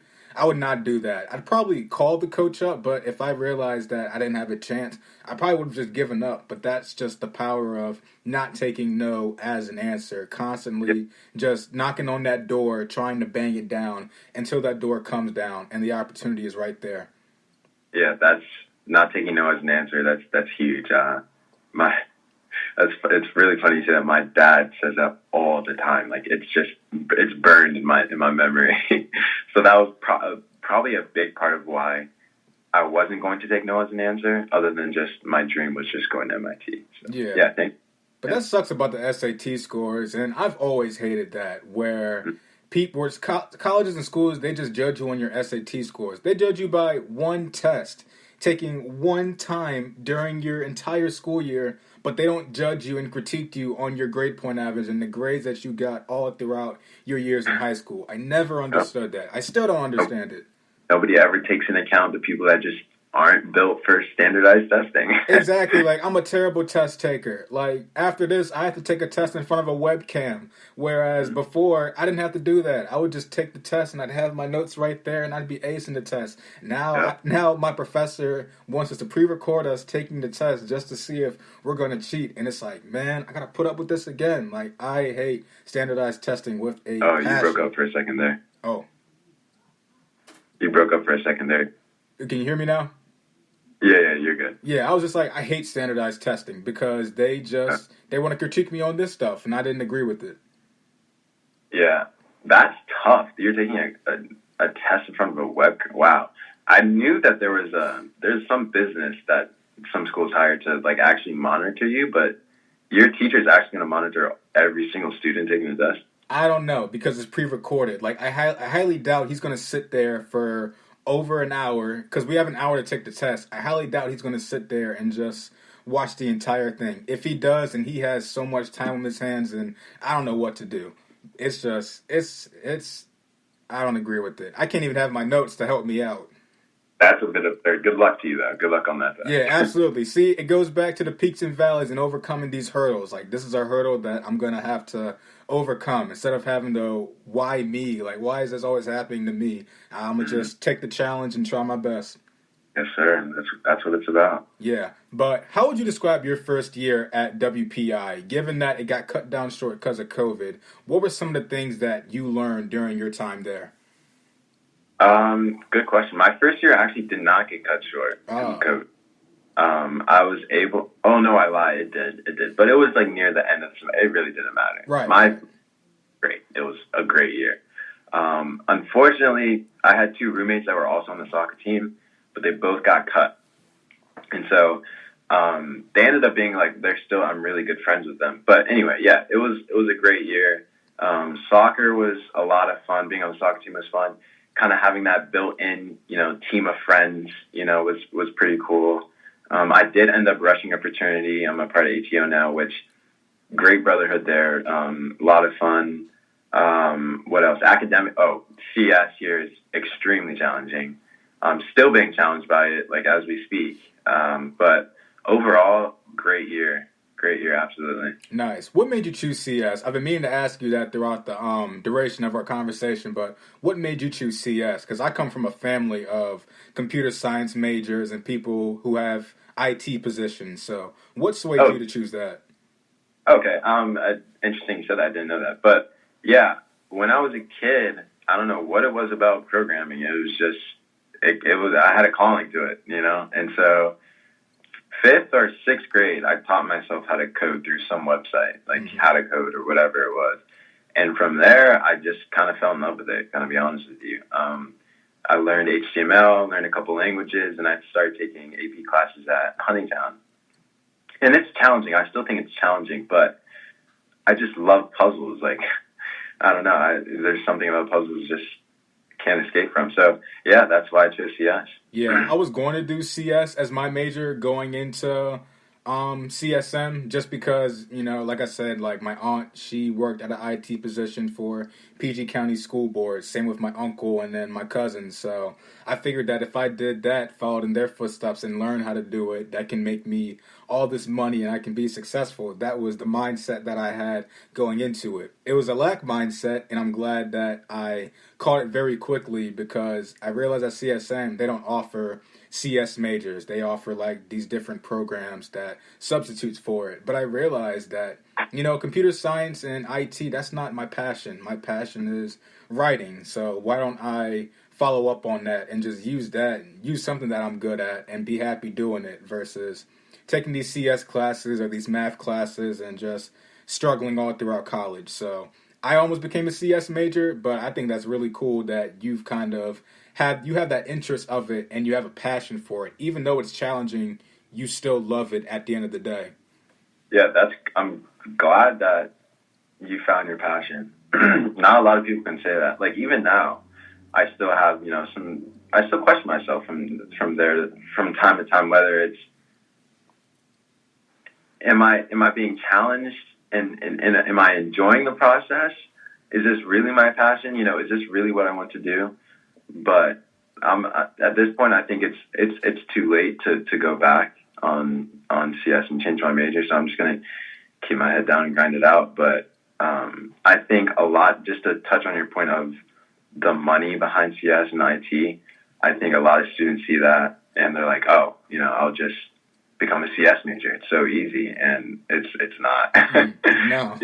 not do that. I'd probably call the coach up, but if I realized that I didn't have a chance, I probably would have just given up. But that's just the power of not taking no as an answer, constantly just knocking on that door, trying to bang it down until that door comes down and the opportunity is right there. Yeah, that's not taking no as an answer. That's huge. my it's really funny you say that. My dad says that all the time. Like it's burned in my memory. So that was probably a big part of why I wasn't going to take no as an answer, other than just my dream was just going to MIT. So, yeah, But that sucks about the SAT scores, and I've always hated that, where colleges and schools, they just judge you on your SAT scores. They judge you by one test, taking one time during your entire school year, but they don't judge you and critique you on your grade point average and the grades that you got all throughout your years in high school. I never understood that. I still don't understand it. Nobody ever takes into account the people that just aren't built for standardized testing. Exactly. Like, I'm a terrible test taker. Like, after this, I have to take a test in front of a webcam. Whereas before, I didn't have to do that. I would just take the test and I'd have my notes right there and I'd be acing the test. Now my professor wants us to pre-record us taking the test just to see if we're going to cheat. And it's like, man, I got to put up with this again. Like, I hate standardized testing with a passion. You broke up for a second there. Oh. You broke up for a second there. Can you hear me now? Yeah, you're good. Yeah, I was just like, I hate standardized testing because they want to critique me on this stuff, and I didn't agree with it. Yeah, that's tough. You're taking a test in front of a webcam. Wow. I knew that there's some business that some schools hire to like actually monitor you, but your teacher's actually going to monitor every single student taking the test. I don't know because it's pre-recorded. Like, I highly doubt he's going to sit there for over an hour, because we have an hour to take the test. I highly doubt he's going to sit there and just watch the entire thing. If he does, and he has so much time on his hands, then I don't know what to do. It's just, I don't agree with it. I can't even have my notes to help me out. That's a bit of good luck to you, though. Good luck on that. Yeah, absolutely. See, it goes back to the peaks and valleys and overcoming these hurdles. Like, this is a hurdle that I'm going to have to overcome. Instead of having to, why me? Like, why is this always happening to me? I'm going to just take the challenge and try my best. Yes, sir. That's what it's about. Yeah. But how would you describe your first year at WPI? Given that it got cut down short because of COVID, what were some of the things that you learned during your time there? Good question. My first year actually did not get cut short because of COVID. I was able. Oh no, I lied. It did. But it was like near the end of the semester. It really didn't matter. Right. Great. It was a great year. Unfortunately, I had two roommates that were also on the soccer team, but they both got cut, and so they ended up being like I'm really good friends with them. But anyway, yeah, it was a great year. Soccer was a lot of fun. Being on the soccer team was fun. Kind of having that built-in, team of friends, was pretty cool. I did end up rushing a fraternity. I'm a part of ATO now, which great brotherhood there. A lot of fun. What else? CS here is extremely challenging. I'm still being challenged by it, like as we speak. But overall, great year. Great year, absolutely. Nice. What made you choose CS? I've been meaning to ask you that throughout the duration of our conversation, but what made you choose CS? Because I come from a family of computer science majors and people who have IT positions. So what swayed you to choose that? Okay. Interesting you said that. I didn't know that. But yeah, when I was a kid, I don't know what it was about programming. It was just, I had a calling to it, and so 5th or 6th grade, I taught myself how to code through some website, like how to code or whatever it was. And from there, I just kind of fell in love with it, to be honest with you. I learned HTML, learned a couple languages, and I started taking AP classes at Huntingtown. And it's challenging. I still think it's challenging, but I just love puzzles. Like, I don't know. There's something about puzzles just can't escape from. So, yeah, that's why I chose CS. Yeah, I was going to do CS as my major going into CSM just because, like I said, like my aunt, she worked at an IT position for PG County School Board. Same with my uncle and then my cousin. So I figured that if I did that, followed in their footsteps and learned how to do it, that can make me all this money and I can be successful. That was the mindset that I had going into it. It was a lack mindset, and I'm glad that I caught it very quickly because I realized at CSM, they don't offer CS majors. They offer like these different programs that substitutes for it. But I realized that, computer science and IT, that's not my passion. My passion is writing. So why don't I follow up on that and just use something that I'm good at and be happy doing it versus taking these CS classes or these math classes and just struggling all throughout college. So I almost became a CS major, but I think that's really cool that you've kind of you have that interest of it and you have a passion for it. Even though it's challenging, you still love it at the end of the day. Yeah, I'm glad that you found your passion. Not a lot of people can say that. Like, even now, I still have, I still question myself from time to time, whether it's, am I being challenged and am I enjoying the process? Is this really my passion? Is this really what I want to do? But at this point, I think it's too late to go back on CS and change my major. So I'm just going to keep my head down and grind it out. But I think a lot, just to touch on your point of the money behind CS and IT, I think a lot of students see that and they're like, oh, I'll just become a CS major. It's so easy, and it's not. No.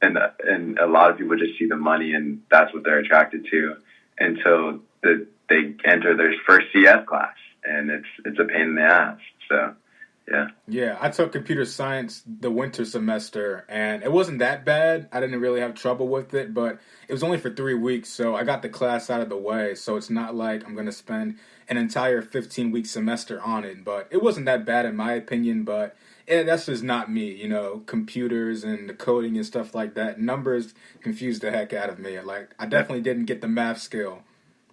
And a lot of people just see the money and that's what they're attracted to until they enter their first CS class, and it's a pain in the ass. So. Yeah. Yeah, I took computer science the winter semester, and it wasn't that bad. I didn't really have trouble with it, but it was only for 3 weeks, so I got the class out of the way, so it's not like I'm going to spend an entire 15-week semester on it, but it wasn't that bad in my opinion, but that's just not me, computers and the coding and stuff like that. Numbers confused the heck out of me. Like, I definitely didn't get the math skill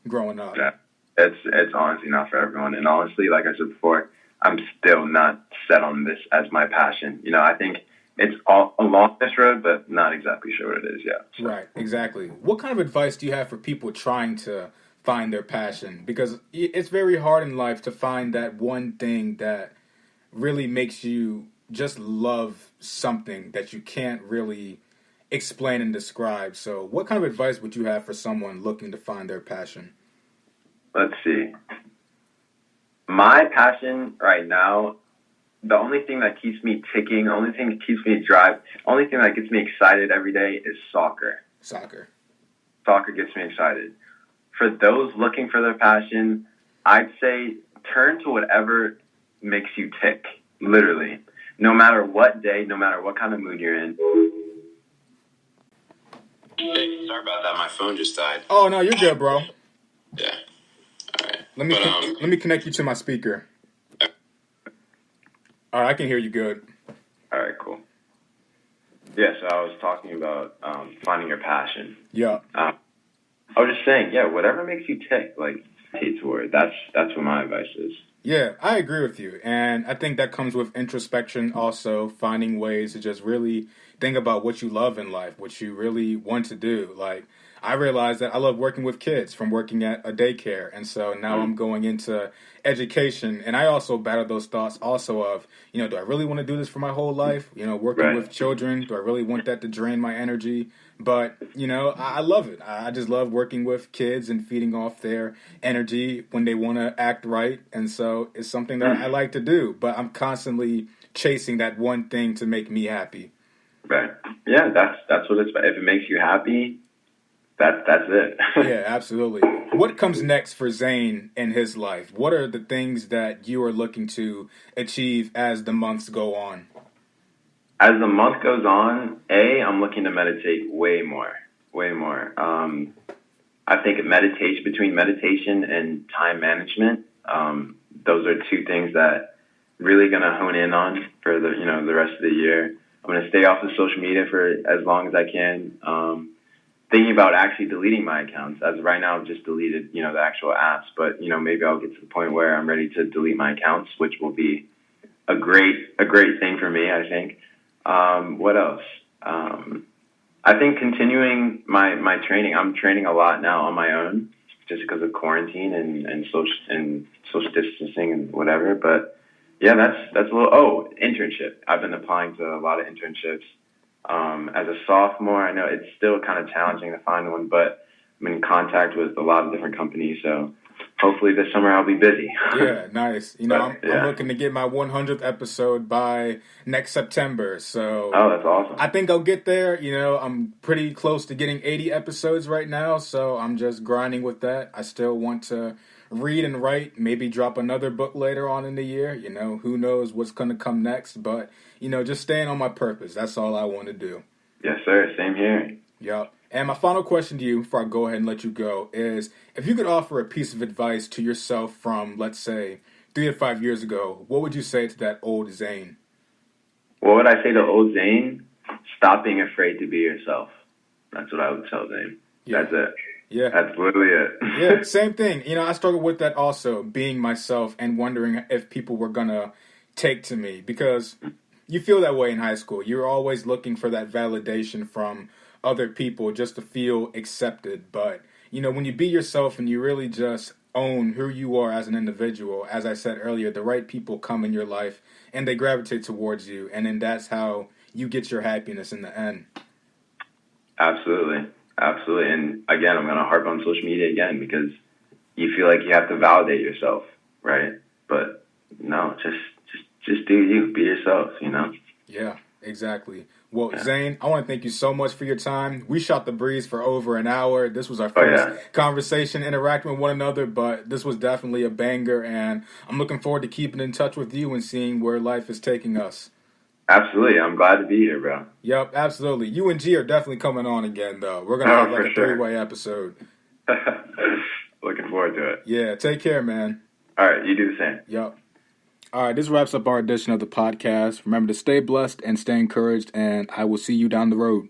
growing up. Yeah, it's honestly not for everyone, and honestly, like I said before, I'm still not set on this as my passion. I think it's all along this road, but not exactly sure what it is yet. So. Right, exactly. What kind of advice do you have for people trying to find their passion? Because it's very hard in life to find that one thing that really makes you just love something that you can't really explain and describe. So what kind of advice would you have for someone looking to find their passion? Let's see. My passion right now, the only thing that keeps me ticking, the only thing that keeps me drive, only thing that gets me excited every day is soccer. Soccer gets me excited. For those looking for their passion, I'd say turn to whatever makes you tick, literally. No matter what day, no matter what kind of mood you're in. Hey, sorry about that. My phone just died. Oh, no, you're good, bro. Yeah. All right. Let me connect you to my speaker. All right, I can hear you good. All right, cool. Yeah, so I was talking about finding your passion. Yeah. I was just saying, whatever makes you tick, like, hate toward. That's what my advice is. Yeah, I agree with you. And I think that comes with introspection also, finding ways to just really think about what you love in life, what you really want to do. Like, I realized that I love working with kids from working at a daycare. And so now I'm going into education. And I also battle those thoughts also of, do I really want to do this for my whole life? Working with children, do I really want that to drain my energy? But, I love it. I just love working with kids and feeding off their energy when they want to act right. And so it's something that I like to do. But I'm constantly chasing that one thing to make me happy. Right. Yeah, that's what it's about. If it makes you happy, that's it. Yeah, absolutely. What comes next for Zayn in his life? What are the things that you are looking to achieve as the months go on? As the month goes on, I'm looking to meditate way more. I think between meditation and time management, those are two things that really going to hone in on for the rest of the year. I'm going to stay off of social media for as long as I can. Thinking about actually deleting my accounts. As of right now, I've just deleted, the actual apps. But, maybe I'll get to the point where I'm ready to delete my accounts, which will be a great thing for me, I think. What else? I think continuing my training. I'm training a lot now on my own, just because of quarantine and social distancing and whatever. But yeah, that's a little. Internship. I've been applying to a lot of internships. As a sophomore, I know it's still kind of challenging to find one, but I'm in contact with a lot of different companies, so hopefully this summer I'll be busy. Yeah, nice. You know, I'm looking to get my 100th episode by next September. So, oh, that's awesome. I think I'll get there. You know, I'm pretty close to getting 80 episodes right now, so I'm just grinding with that. I still want to read and write, maybe drop another book later on in the year. You know, who knows what's going to come next, but, you know, just staying on my purpose. That's all I want to do. Yes, sir. Same here. Yep. And my final question to you before I go ahead and let you go is, if you could offer a piece of advice to yourself from, let's say, 3 to 5 years ago, what would you say to that old Zane? What would I say to old Zane? Stop being afraid to be yourself. That's what I would tell Zane. Yeah. That's it. Yeah. That's literally it. Yeah, same thing. You know, I struggled with that also, being myself and wondering if people were going to take to me, because you feel that way in high school. You're always looking for that validation from other people just to feel accepted. But, you know, when you be yourself and you really just own who you are as an individual, as I said earlier, the right people come in your life and they gravitate towards you. And then that's how you get your happiness in the end. Absolutely. Absolutely. And again, I'm going to harp on social media again, because you feel like you have to validate yourself, right? But no, just do you. Be yourself, you know? Yeah, exactly. Well, Zayn, I want to thank you so much for your time. We shot the breeze for over an hour. This was our first conversation, interacting with one another, but this was definitely a banger, and I'm looking forward to keeping in touch with you and seeing where life is taking us. Absolutely. I'm glad to be here, bro. Yep, absolutely. You and G are definitely coming on again, though. We're going to have like a three-way episode. Looking forward to it. Yeah, take care, man. All right, you do the same. Yep. All right, this wraps up our edition of the podcast. Remember to stay blessed and stay encouraged, and I will see you down the road.